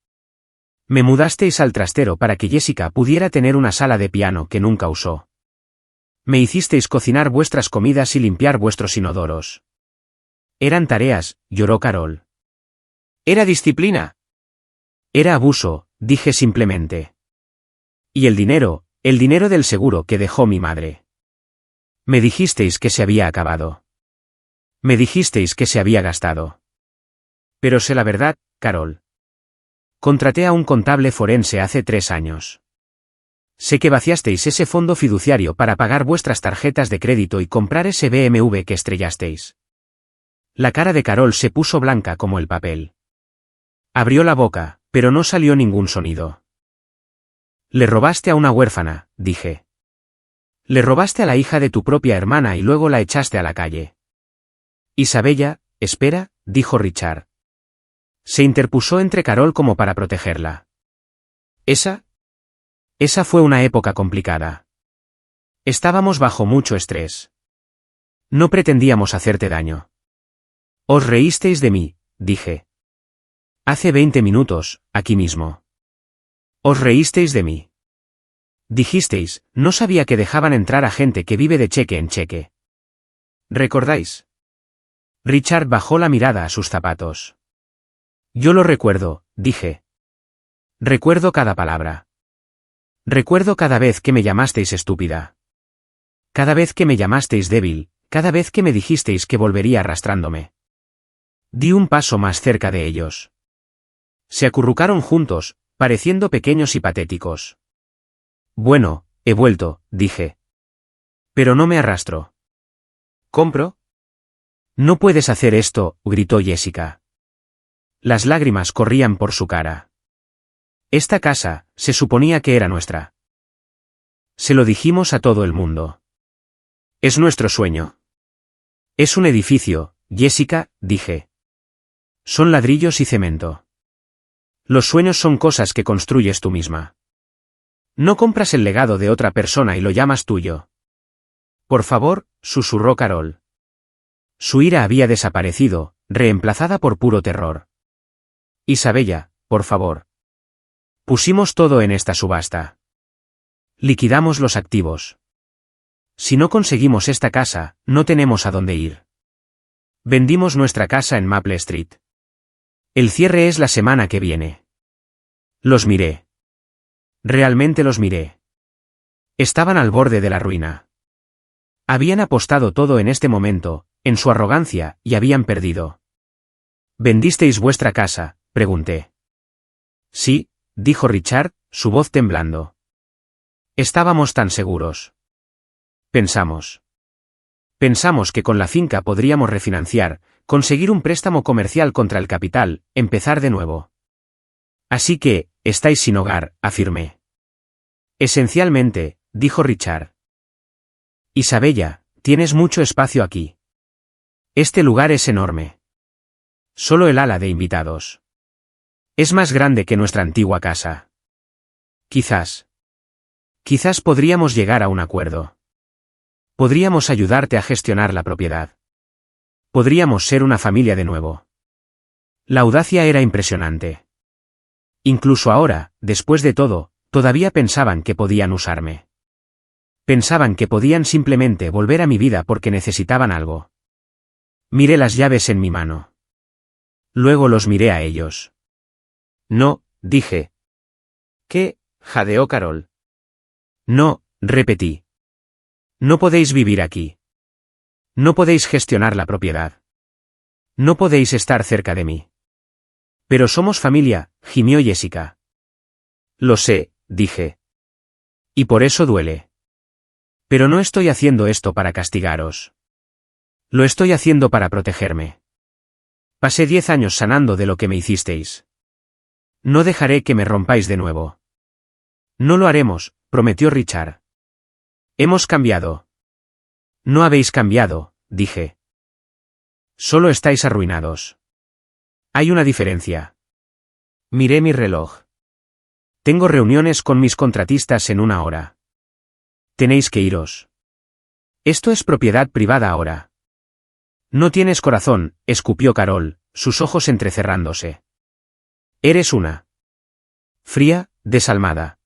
Me mudasteis al trastero para que Jessica pudiera tener una sala de piano que nunca usó. Me hicisteis cocinar vuestras comidas y limpiar vuestros inodoros. Eran tareas, lloró Carol. Era disciplina. Era abuso, dije simplemente. Y el dinero del seguro que dejó mi madre. Me dijisteis que se había acabado. Me dijisteis que se había gastado. Pero sé la verdad, Carol. Contraté a un contable forense hace 3 años. Sé que vaciasteis ese fondo fiduciario para pagar vuestras tarjetas de crédito y comprar ese BMW que estrellasteis. La cara de Carol se puso blanca como el papel. Abrió la boca, pero no salió ningún sonido. Le robaste a una huérfana, dije. Le robaste a la hija de tu propia hermana y luego la echaste a la calle. Isabella, espera, dijo Richard. Se interpuso entre Carol como para protegerla. Esa fue una época complicada. Estábamos bajo mucho estrés. No pretendíamos hacerte daño. Os reísteis de mí, dije. Hace 20 minutos, aquí mismo. Os reísteis de mí. Dijisteis, no sabía que dejaban entrar a gente que vive de cheque en cheque. ¿Recordáis? Richard bajó la mirada a sus zapatos. Yo lo recuerdo, dije. Recuerdo cada palabra. Recuerdo cada vez que me llamasteis estúpida. Cada vez que me llamasteis débil, cada vez que me dijisteis que volvería arrastrándome. Di un paso más cerca de ellos. Se acurrucaron juntos, pareciendo pequeños y patéticos. Bueno, he vuelto, dije. Pero no me arrastro. ¿Compro? No puedes hacer esto, gritó Jessica. Las lágrimas corrían por su cara. Esta casa, se suponía que era nuestra. Se lo dijimos a todo el mundo. Es nuestro sueño. Es un edificio, Jessica, dije. Son ladrillos y cemento. Los sueños son cosas que construyes tú misma. No compras el legado de otra persona y lo llamas tuyo. Por favor, susurró Carol. Su ira había desaparecido, reemplazada por puro terror. Isabella, por favor. Pusimos todo en esta subasta. Liquidamos los activos. Si no conseguimos esta casa, no tenemos a dónde ir. Vendimos nuestra casa en Maple Street. El cierre es la semana que viene. Los miré. Realmente los miré. Estaban al borde de la ruina. Habían apostado todo en este momento, en su arrogancia, y habían perdido. ¿Vendisteis vuestra casa?, pregunté. Sí, dijo Richard, su voz temblando. Estábamos tan seguros. Pensamos que con la finca podríamos refinanciar, conseguir un préstamo comercial contra el capital, empezar de nuevo. Así que, estáis sin hogar, afirmé. Esencialmente, dijo Richard. Isabella, tienes mucho espacio aquí. Este lugar es enorme. Solo el ala de invitados. Es más grande que nuestra antigua casa. Quizás podríamos llegar a un acuerdo. Podríamos ayudarte a gestionar la propiedad. Podríamos ser una familia de nuevo. La audacia era impresionante. Incluso ahora, después de todo, todavía pensaban que podían usarme. Pensaban que podían simplemente volver a mi vida porque necesitaban algo. Miré las llaves en mi mano. Luego los miré a ellos. No, dije. ¿Qué? Jadeó Carol. No, repetí. No podéis vivir aquí. No podéis gestionar la propiedad. No podéis estar cerca de mí. Pero somos familia, gimió Jessica. Lo sé, dije. Y por eso duele. Pero no estoy haciendo esto para castigaros. Lo estoy haciendo para protegerme. Pasé 10 años sanando de lo que me hicisteis. No dejaré que me rompáis de nuevo. No lo haremos, prometió Richard. Hemos cambiado. No habéis cambiado, dije. Solo estáis arruinados. Hay una diferencia. Miré mi reloj. Tengo reuniones con mis contratistas en 1 hora. Tenéis que iros. Esto es propiedad privada ahora. No tienes corazón, escupió Carol, sus ojos entrecerrándose. Eres una fría, desalmada.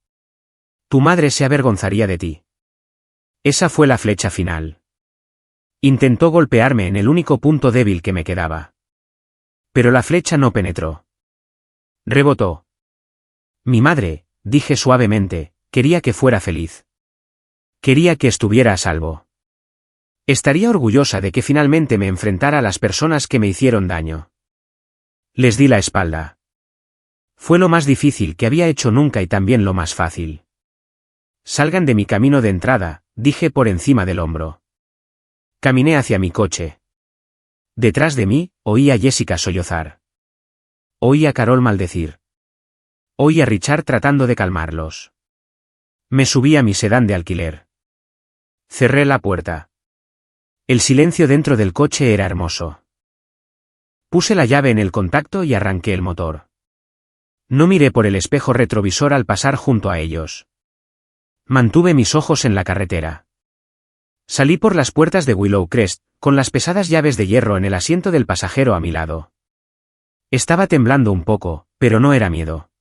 Tu madre se avergonzaría de ti. Esa fue la flecha final. Intentó golpearme en el único punto débil que me quedaba. Pero la flecha no penetró. Rebotó. Mi madre, dije suavemente, quería que fuera feliz. Quería que estuviera a salvo. Estaría orgullosa de que finalmente me enfrentara a las personas que me hicieron daño. Les di la espalda. Fue lo más difícil que había hecho nunca y también lo más fácil. Salgan de mi camino de entrada, dije por encima del hombro. Caminé hacia mi coche. Detrás de mí, oí a Jessica sollozar. Oí a Carol maldecir. Oí a Richard tratando de calmarlos. Me subí a mi sedán de alquiler. Cerré la puerta. El silencio dentro del coche era hermoso. Puse la llave en el contacto y arranqué el motor. No miré por el espejo retrovisor al pasar junto a ellos. Mantuve mis ojos en la carretera. Salí por las puertas de Willow Crest, con las pesadas llaves de hierro en el asiento del pasajero a mi lado. Estaba temblando un poco, pero no era miedo.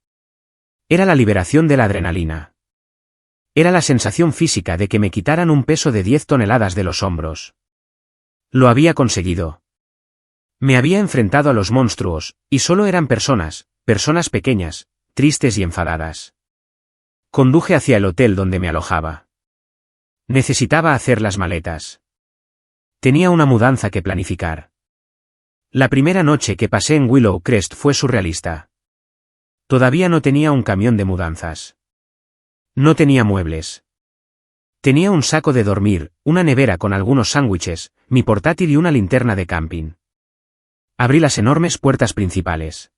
Era la liberación de la adrenalina. Era la sensación física de que me quitaran un peso de 10 toneladas de los hombros. Lo había conseguido. Me había enfrentado a los monstruos, y solo eran personas pequeñas, tristes y enfadadas. Conduje hacia el hotel donde me alojaba. Necesitaba hacer las maletas. Tenía una mudanza que planificar. La primera noche que pasé en Willow Crest fue surrealista. Todavía no tenía un camión de mudanzas. No tenía muebles. Tenía un saco de dormir, una nevera con algunos sándwiches, mi portátil y una linterna de camping. Abrí las enormes puertas principales.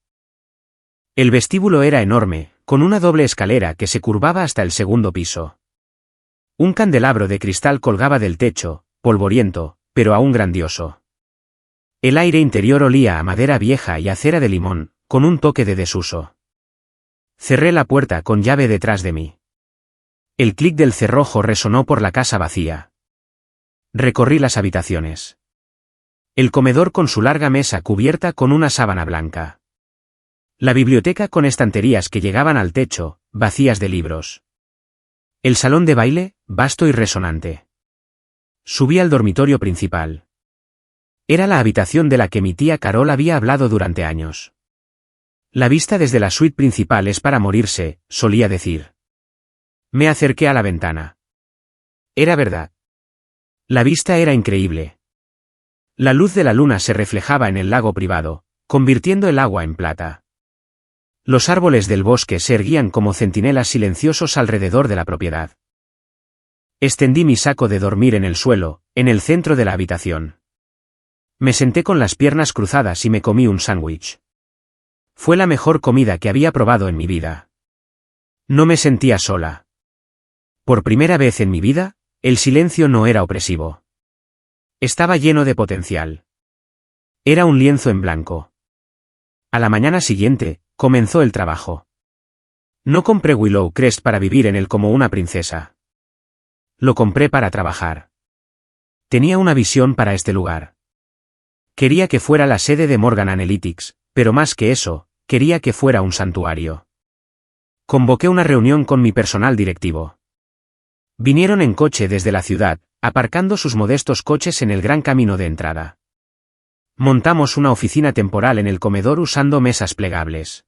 El vestíbulo era enorme, con una doble escalera que se curvaba hasta el segundo piso. Un candelabro de cristal colgaba del techo, polvoriento, pero aún grandioso. El aire interior olía a madera vieja y a cera de limón, con un toque de desuso. Cerré la puerta con llave detrás de mí. El clic del cerrojo resonó por la casa vacía. Recorrí las habitaciones. El comedor con su larga mesa cubierta con una sábana blanca. La biblioteca con estanterías que llegaban al techo, vacías de libros. El salón de baile, vasto y resonante. Subí al dormitorio principal. Era la habitación de la que mi tía Carol había hablado durante años. La vista desde la suite principal es para morirse, solía decir. Me acerqué a la ventana. Era verdad. La vista era increíble. La luz de la luna se reflejaba en el lago privado, convirtiendo el agua en plata. Los árboles del bosque se erguían como centinelas silenciosos alrededor de la propiedad. Extendí mi saco de dormir en el suelo, en el centro de la habitación. Me senté con las piernas cruzadas y me comí un sándwich. Fue la mejor comida que había probado en mi vida. No me sentía sola. Por primera vez en mi vida, el silencio no era opresivo. Estaba lleno de potencial. Era un lienzo en blanco. A la mañana siguiente, comenzó el trabajo. No compré Willow Crest para vivir en él como una princesa. Lo compré para trabajar. Tenía una visión para este lugar. Quería que fuera la sede de Morgan Analytics, pero más que eso, quería que fuera un santuario. Convoqué una reunión con mi personal directivo. Vinieron en coche desde la ciudad, aparcando sus modestos coches en el gran camino de entrada. Montamos una oficina temporal en el comedor usando mesas plegables.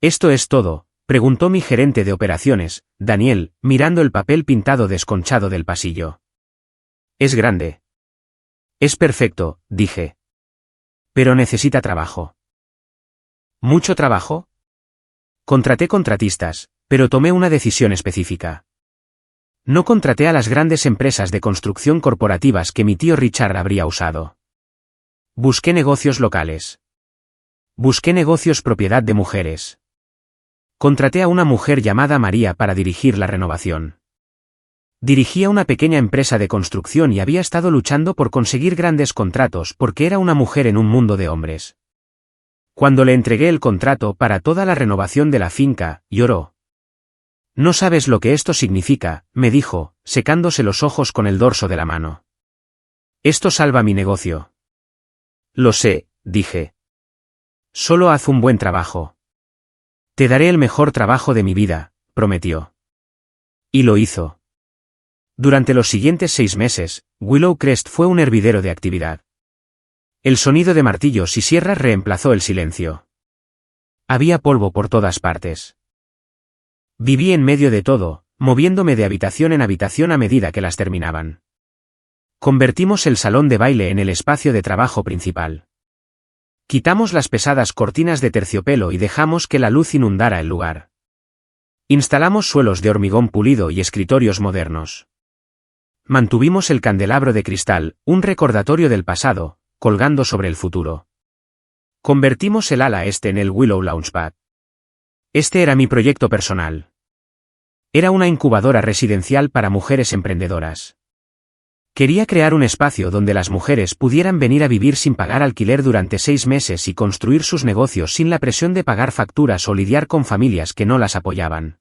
¿Esto es todo?, preguntó mi gerente de operaciones, Daniel, mirando el papel pintado desconchado del pasillo. Es grande. Es perfecto, dije. Pero necesita trabajo. ¿Mucho trabajo? Contraté contratistas, pero tomé una decisión específica. No contraté a las grandes empresas de construcción corporativas que mi tío Richard habría usado. Busqué negocios locales. Busqué negocios propiedad de mujeres. Contraté a una mujer llamada María para dirigir la renovación. Dirigía una pequeña empresa de construcción y había estado luchando por conseguir grandes contratos porque era una mujer en un mundo de hombres. Cuando le entregué el contrato para toda la renovación de la finca, lloró. No sabes lo que esto significa, me dijo, secándose los ojos con el dorso de la mano. Esto salva mi negocio. Lo sé, dije. Solo haz un buen trabajo. Te daré el mejor trabajo de mi vida, prometió. Y lo hizo. Durante los siguientes 6 meses, Willow Crest fue un hervidero de actividad. El sonido de martillos y sierras reemplazó el silencio. Había polvo por todas partes. Viví en medio de todo, moviéndome de habitación en habitación a medida que las terminaban. Convertimos el salón de baile en el espacio de trabajo principal. Quitamos las pesadas cortinas de terciopelo y dejamos que la luz inundara el lugar. Instalamos suelos de hormigón pulido y escritorios modernos. Mantuvimos el candelabro de cristal, un recordatorio del pasado, colgando sobre el futuro. Convertimos el ala este en el Willow Launchpad. Este era mi proyecto personal. Era una incubadora residencial para mujeres emprendedoras. Quería crear un espacio donde las mujeres pudieran venir a vivir sin pagar alquiler durante 6 meses y construir sus negocios sin la presión de pagar facturas o lidiar con familias que no las apoyaban.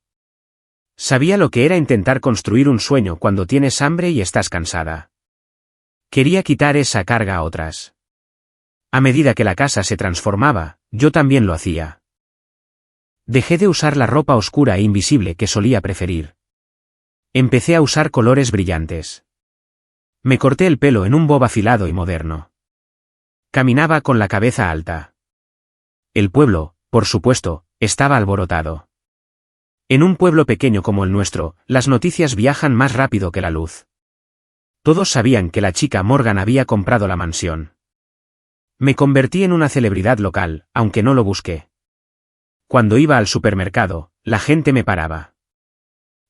Sabía lo que era intentar construir un sueño cuando tienes hambre y estás cansada. Quería quitar esa carga a otras. A medida que la casa se transformaba, yo también lo hacía. Dejé de usar la ropa oscura e invisible que solía preferir. Empecé a usar colores brillantes. Me corté el pelo en un bob afilado y moderno. Caminaba con la cabeza alta. El pueblo, por supuesto, estaba alborotado. En un pueblo pequeño como el nuestro, las noticias viajan más rápido que la luz. Todos sabían que la chica Morgan había comprado la mansión. Me convertí en una celebridad local, aunque no lo busqué. Cuando iba al supermercado, la gente me paraba.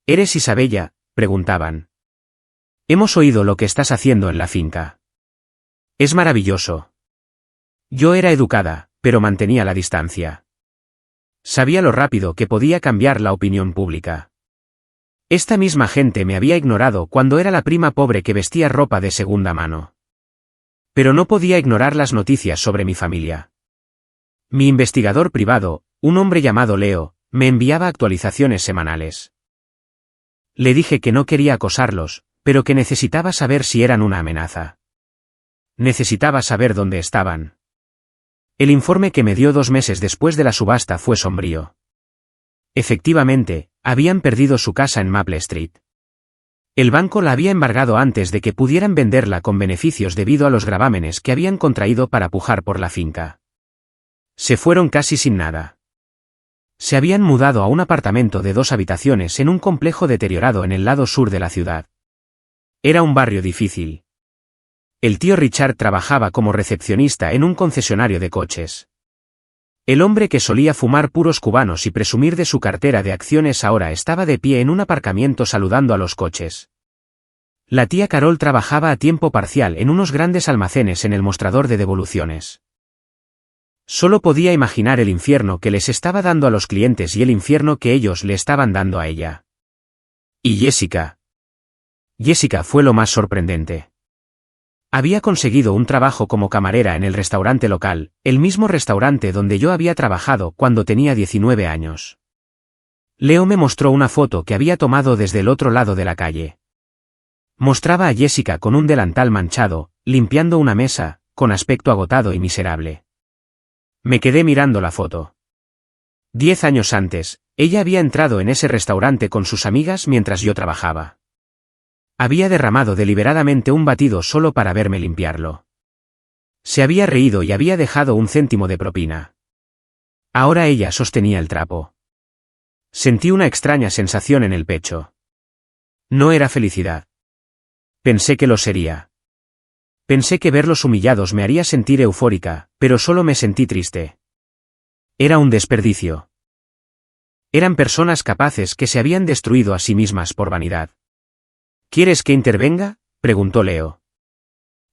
¿Eres Isabella?, preguntaban. Hemos oído lo que estás haciendo en la finca. Es maravilloso. Yo era educada, pero mantenía la distancia. Sabía lo rápido que podía cambiar la opinión pública. Esta misma gente me había ignorado cuando era la prima pobre que vestía ropa de segunda mano. Pero no podía ignorar las noticias sobre mi familia. Mi investigador privado, un hombre llamado Leo, me enviaba actualizaciones semanales. Le dije que no quería acosarlos, pero que necesitaba saber si eran una amenaza. Necesitaba saber dónde estaban. El informe que me dio 2 meses después de la subasta fue sombrío. Efectivamente, habían perdido su casa en Maple Street. El banco la había embargado antes de que pudieran venderla con beneficios debido a los gravámenes que habían contraído para pujar por la finca. Se fueron casi sin nada. Se habían mudado a un apartamento de 2 habitaciones en un complejo deteriorado en el lado sur de la ciudad. Era un barrio difícil. El tío Richard trabajaba como recepcionista en un concesionario de coches. El hombre que solía fumar puros cubanos y presumir de su cartera de acciones ahora estaba de pie en un aparcamiento saludando a los coches. La tía Carol trabajaba a tiempo parcial en unos grandes almacenes en el mostrador de devoluciones. Solo podía imaginar el infierno que les estaba dando a los clientes y el infierno que ellos le estaban dando a ella. ¿Y Jessica? Jessica fue lo más sorprendente. Había conseguido un trabajo como camarera en el restaurante local, el mismo restaurante donde yo había trabajado cuando tenía 19 años. Leo me mostró una foto que había tomado desde el otro lado de la calle. Mostraba a Jessica con un delantal manchado, limpiando una mesa, con aspecto agotado y miserable. Me quedé mirando la foto. 10 años antes, ella había entrado en ese restaurante con sus amigas mientras yo trabajaba. Había derramado deliberadamente un batido solo para verme limpiarlo. Se había reído y había dejado un céntimo de propina. Ahora ella sostenía el trapo. Sentí una extraña sensación en el pecho. No era felicidad. Pensé que lo sería. Pensé que verlos humillados me haría sentir eufórica, pero solo me sentí triste. Era un desperdicio. Eran personas capaces que se habían destruido a sí mismas por vanidad. ¿Quieres que intervenga?, preguntó Leo.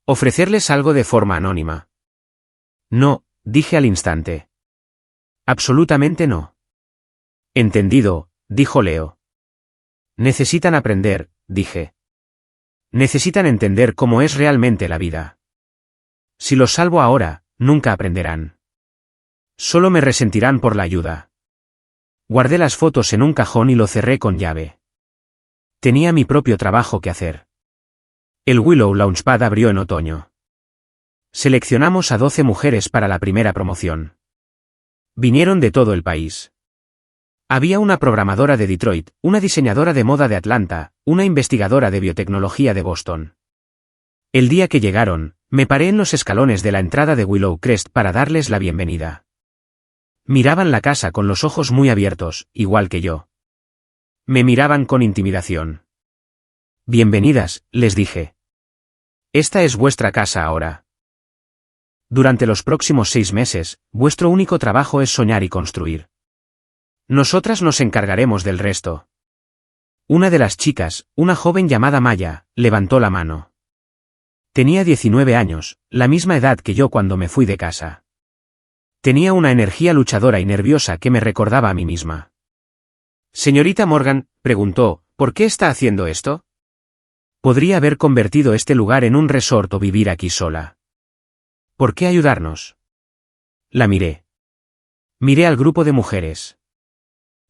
Ofrecerles algo de forma anónima. No, dije al instante. Absolutamente no. Entendido, dijo Leo. Necesitan aprender, dije. Necesitan entender cómo es realmente la vida. Si los salvo ahora, nunca aprenderán. Solo me resentirán por la ayuda. Guardé las fotos en un cajón y lo cerré con llave. Tenía mi propio trabajo que hacer. El Willow Launchpad abrió en otoño. Seleccionamos a 12 mujeres para la primera promoción. Vinieron de todo el país. Había una programadora de Detroit, una diseñadora de moda de Atlanta, una investigadora de biotecnología de Boston. El día que llegaron, me paré en los escalones de la entrada de Willow Crest para darles la bienvenida. Miraban la casa con los ojos muy abiertos, igual que yo. Me miraban con intimidación. Bienvenidas, les dije. Esta es vuestra casa ahora. Durante los próximos 6 meses, vuestro único trabajo es soñar y construir. Nosotras nos encargaremos del resto. Una de las chicas, una joven llamada Maya, levantó la mano. Tenía 19 años, la misma edad que yo cuando me fui de casa. Tenía una energía luchadora y nerviosa que me recordaba a mí misma. Señorita Morgan, preguntó, ¿por qué está haciendo esto? Podría haber convertido este lugar en un resort o vivir aquí sola. ¿Por qué ayudarnos? La miré. Miré al grupo de mujeres.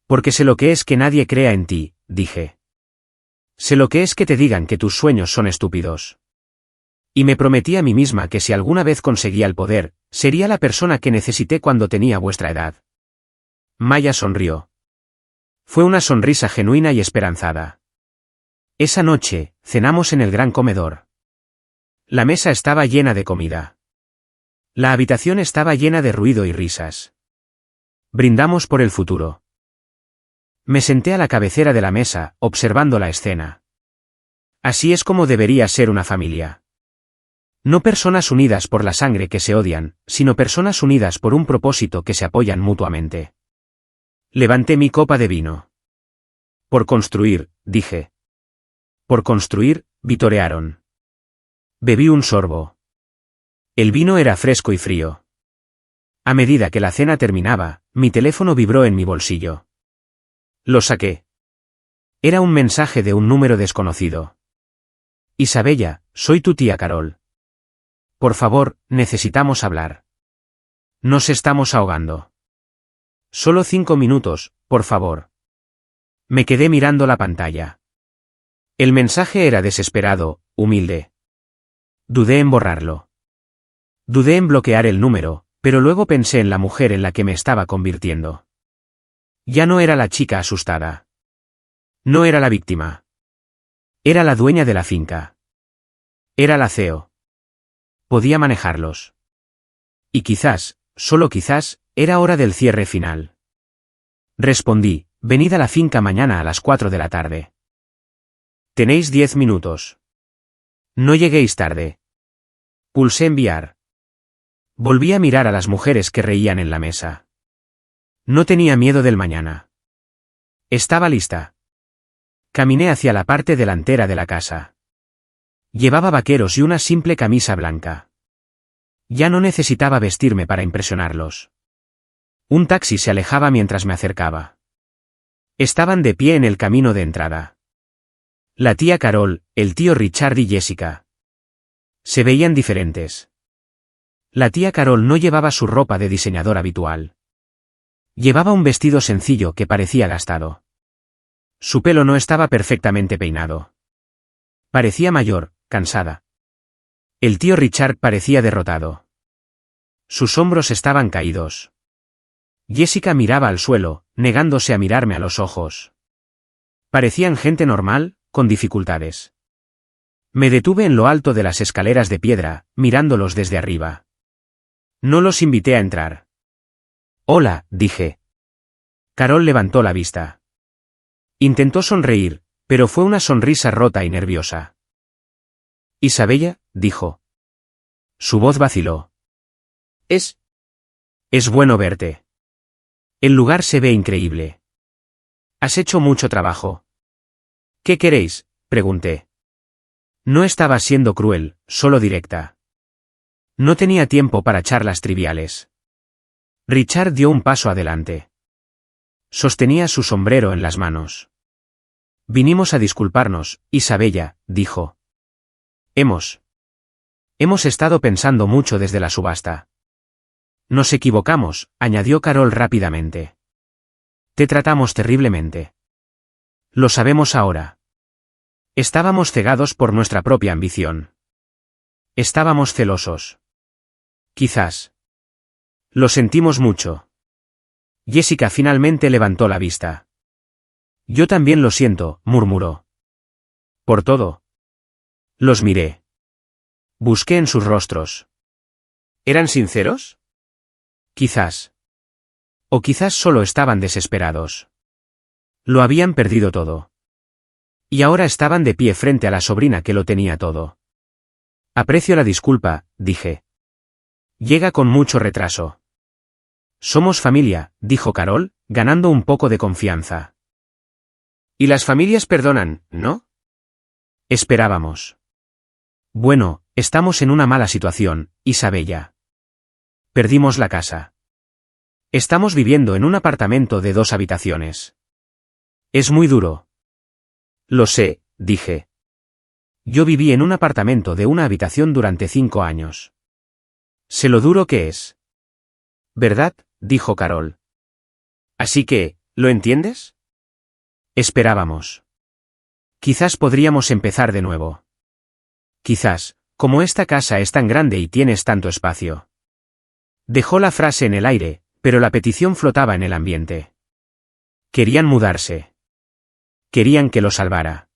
Porque sé lo que es que nadie crea en ti, dije. Sé lo que es que te digan que tus sueños son estúpidos. Y me prometí a mí misma que si alguna vez conseguía el poder, sería la persona que necesité cuando tenía vuestra edad. Maya sonrió. Fue una sonrisa genuina y esperanzada. Esa noche, cenamos en el gran comedor. La mesa estaba llena de comida. La habitación estaba llena de ruido y risas. Brindamos por el futuro. Me senté a la cabecera de la mesa, observando la escena. Así es como debería ser una familia. No personas unidas por la sangre que se odian, sino personas unidas por un propósito que se apoyan mutuamente. Levanté mi copa de vino. Por construir, dije. Por construir, vitorearon. Bebí un sorbo. El vino era fresco y frío. A medida que la cena terminaba, mi teléfono vibró en mi bolsillo. Lo saqué. Era un mensaje de un número desconocido. Isabella, soy tu tía Carol. Por favor, necesitamos hablar. Nos estamos ahogando. Solo 5 minutos, por favor. Me quedé mirando la pantalla. El mensaje era desesperado, humilde. Dudé en borrarlo. Dudé en bloquear el número, pero luego pensé en la mujer en la que me estaba convirtiendo. Ya no era la chica asustada. No era la víctima. Era la dueña de la finca. Era la CEO. Podía manejarlos. Y quizás, solo quizás, era hora del cierre final. Respondí, venid a la finca mañana a las 4 de la tarde. Tenéis 10 minutos. No lleguéis tarde. Pulsé enviar. Volví a mirar a las mujeres que reían en la mesa. No tenía miedo del mañana. Estaba lista. Caminé hacia la parte delantera de la casa. Llevaba vaqueros y una simple camisa blanca. Ya no necesitaba vestirme para impresionarlos. Un taxi se alejaba mientras me acercaba. Estaban de pie en el camino de entrada. La tía Carol, el tío Richard y Jessica. Se veían diferentes. La tía Carol no llevaba su ropa de diseñador habitual. Llevaba un vestido sencillo que parecía gastado. Su pelo no estaba perfectamente peinado. Parecía mayor, cansada. El tío Richard parecía derrotado. Sus hombros estaban caídos. Jessica miraba al suelo, negándose a mirarme a los ojos. Parecían gente normal, con dificultades. Me detuve en lo alto de las escaleras de piedra, mirándolos desde arriba. No los invité a entrar. Hola, dije. Carol levantó la vista. Intentó sonreír, pero fue una sonrisa rota y nerviosa. Isabella, dijo. Su voz vaciló. Es bueno verte. El lugar se ve increíble. Has hecho mucho trabajo. ¿Qué queréis?, pregunté. No estaba siendo cruel, solo directa. No tenía tiempo para charlas triviales. Richard dio un paso adelante. Sostenía su sombrero en las manos. Vinimos a disculparnos, Isabella, dijo. Hemos estado pensando mucho desde la subasta. Nos equivocamos, añadió Carol rápidamente. Te tratamos terriblemente. Lo sabemos ahora. Estábamos cegados por nuestra propia ambición. Estábamos celosos. Quizás. Lo sentimos mucho. Jessica finalmente levantó la vista. Yo también lo siento, murmuró. Por todo. Los miré. Busqué en sus rostros. ¿Eran sinceros? Quizás. O quizás solo estaban desesperados. Lo habían perdido todo. Y ahora estaban de pie frente a la sobrina que lo tenía todo. Aprecio la disculpa, dije. Llega con mucho retraso. Somos familia, dijo Carol, ganando un poco de confianza. Y las familias perdonan, ¿no? Esperábamos. Bueno, estamos en una mala situación, Isabella. Perdimos la casa. Estamos viviendo en un apartamento de 2 habitaciones. Es muy duro. Lo sé, dije. Yo viví en un apartamento de 1 habitación durante 5 años. Sé lo duro que es. ¿Verdad?, dijo Carol. Así que, ¿lo entiendes? Esperábamos. Quizás podríamos empezar de nuevo. Quizás, como esta casa es tan grande y tienes tanto espacio. Dejó la frase en el aire, pero la petición flotaba en el ambiente. Querían mudarse. Querían que lo salvara.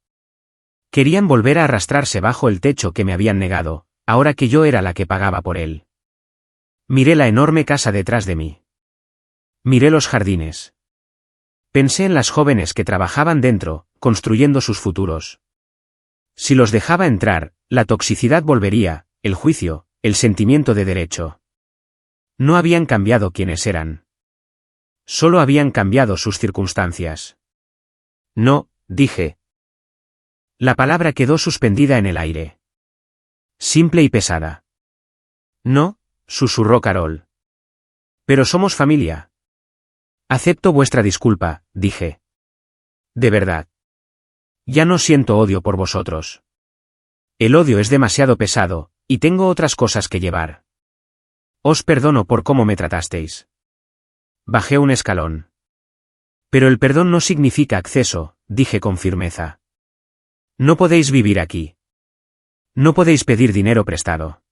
Querían volver a arrastrarse bajo el techo que me habían negado, ahora que yo era la que pagaba por él. Miré la enorme casa detrás de mí. Miré los jardines. Pensé en las jóvenes que trabajaban dentro, construyendo sus futuros. Si los dejaba entrar, la toxicidad volvería, el juicio, el sentimiento de derecho. No habían cambiado quienes eran. Solo habían cambiado sus circunstancias. No, dije. La palabra quedó suspendida en el aire. Simple y pesada. No, susurró Carol. Pero somos familia. Acepto vuestra disculpa, dije. De verdad. Ya no siento odio por vosotros. El odio es demasiado pesado, y tengo otras cosas que llevar. Os perdono por cómo me tratasteis. Bajé un escalón. Pero el perdón no significa acceso, dije con firmeza. No podéis vivir aquí. No podéis pedir dinero prestado.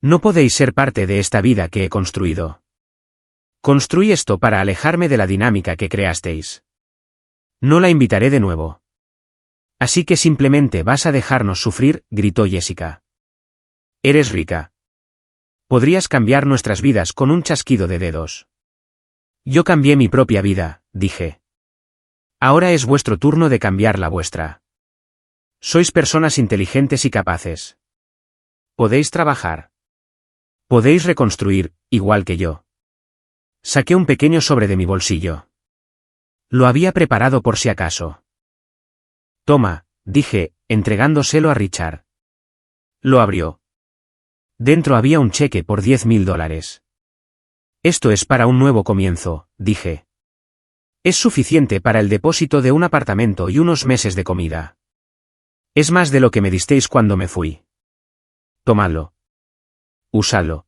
No podéis ser parte de esta vida que he construido. Construí esto para alejarme de la dinámica que creasteis. No la invitaré de nuevo. Así que simplemente vas a dejarnos sufrir, gritó Jessica. Eres rica. Podrías cambiar nuestras vidas con un chasquido de dedos. Yo cambié mi propia vida, dije. Ahora es vuestro turno de cambiar la vuestra. Sois personas inteligentes y capaces. Podéis trabajar. Podéis reconstruir, igual que yo. Saqué un pequeño sobre de mi bolsillo. Lo había preparado por si acaso. Toma, dije, entregándoselo a Richard. Lo abrió. Dentro había un cheque por $10.000. Esto es para un nuevo comienzo, dije. Es suficiente para el depósito de un apartamento y unos meses de comida. Es más de lo que me disteis cuando me fui. Tomadlo. Usadlo.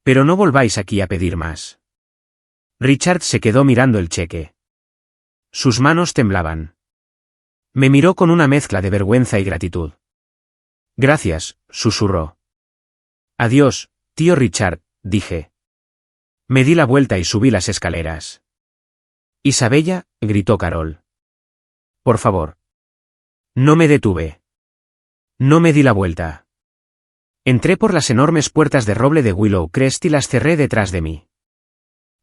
Pero no volváis aquí a pedir más. Richard se quedó mirando el cheque. Sus manos temblaban. Me miró con una mezcla de vergüenza y gratitud. Gracias, susurró. Adiós, tío Richard, dije. Me di la vuelta y subí las escaleras. Isabella, gritó Carol. Por favor. No me detuve. No me di la vuelta. Entré por las enormes puertas de roble de Willow Crest y las cerré detrás de mí.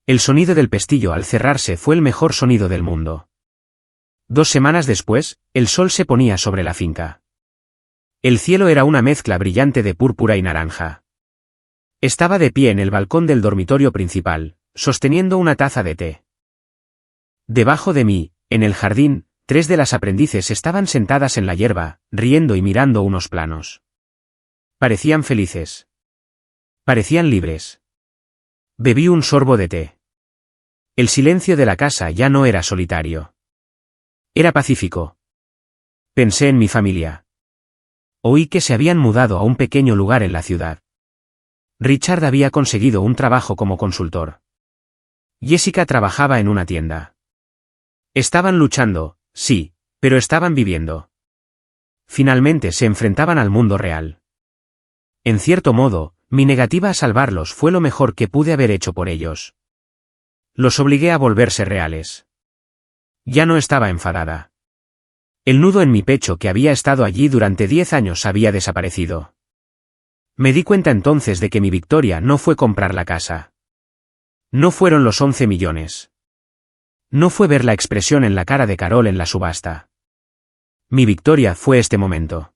El sonido del pestillo al cerrarse fue el mejor sonido del mundo. 2 semanas después, el sol se ponía sobre la finca. El cielo era una mezcla brillante de púrpura y naranja. Estaba de pie en el balcón del dormitorio principal, sosteniendo una taza de té. Debajo de mí, en el jardín, 3 de las aprendices estaban sentadas en la hierba, riendo y mirando unos planos. Parecían felices. Parecían libres. Bebí un sorbo de té. El silencio de la casa ya no era solitario. Era pacífico. Pensé en mi familia. Oí que se habían mudado a un pequeño lugar en la ciudad. Richard había conseguido un trabajo como consultor. Jessica trabajaba en una tienda. Estaban luchando, sí, pero estaban viviendo. Finalmente se enfrentaban al mundo real. En cierto modo, mi negativa a salvarlos fue lo mejor que pude haber hecho por ellos. Los obligué a volverse reales. Ya no estaba enfadada. El nudo en mi pecho que había estado allí durante 10 años había desaparecido. Me di cuenta entonces de que mi victoria no fue comprar la casa. No fueron los 11 millones. No fue ver la expresión en la cara de Carol en la subasta. Mi victoria fue este momento.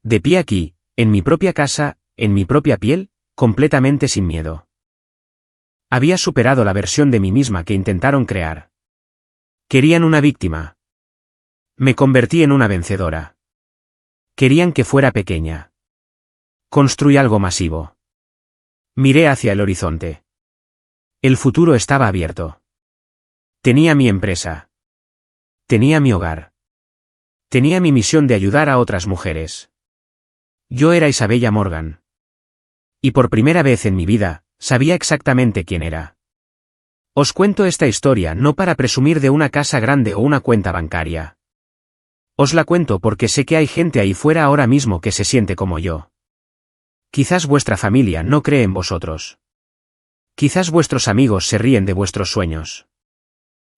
De pie aquí, en mi propia casa, en mi propia piel, completamente sin miedo. Había superado la versión de mí misma que intentaron crear. Querían una víctima. Me convertí en una vencedora. Querían que fuera pequeña. Construí algo masivo. Miré hacia el horizonte. El futuro estaba abierto. Tenía mi empresa. Tenía mi hogar. Tenía mi misión de ayudar a otras mujeres. Yo era Isabella Morgan. Y por primera vez en mi vida, sabía exactamente quién era. Os cuento esta historia no para presumir de una casa grande o una cuenta bancaria. Os la cuento porque sé que hay gente ahí fuera ahora mismo que se siente como yo. Quizás vuestra familia no cree en vosotros. Quizás vuestros amigos se ríen de vuestros sueños.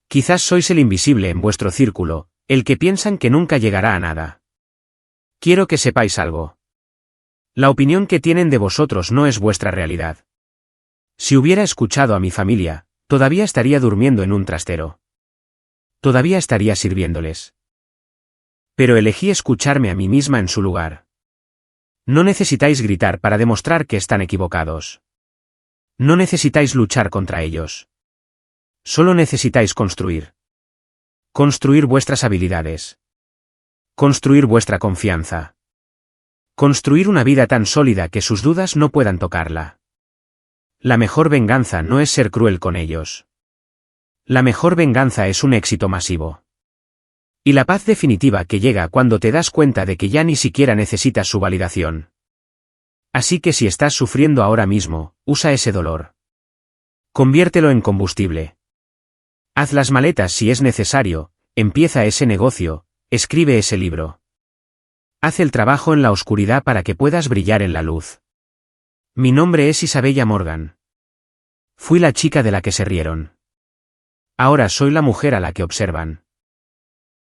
Quizás sois el invisible en vuestro círculo, el que piensan que nunca llegará a nada. Quiero que sepáis algo. La opinión que tienen de vosotros no es vuestra realidad. Si hubiera escuchado a mi familia, todavía estaría durmiendo en un trastero. Todavía estaría sirviéndoles. Pero elegí escucharme a mí misma en su lugar. No necesitáis gritar para demostrar que están equivocados. No necesitáis luchar contra ellos. Solo necesitáis construir. Construir vuestras habilidades. Construir vuestra confianza. Construir una vida tan sólida que sus dudas no puedan tocarla. La mejor venganza no es ser cruel con ellos. La mejor venganza es un éxito masivo. Y la paz definitiva que llega cuando te das cuenta de que ya ni siquiera necesitas su validación. Así que si estás sufriendo ahora mismo, usa ese dolor. Conviértelo en combustible. Haz las maletas si es necesario, empieza ese negocio, escribe ese libro. Haz el trabajo en la oscuridad para que puedas brillar en la luz. Mi nombre es Isabella Morgan. Fui la chica de la que se rieron. Ahora soy la mujer a la que observan.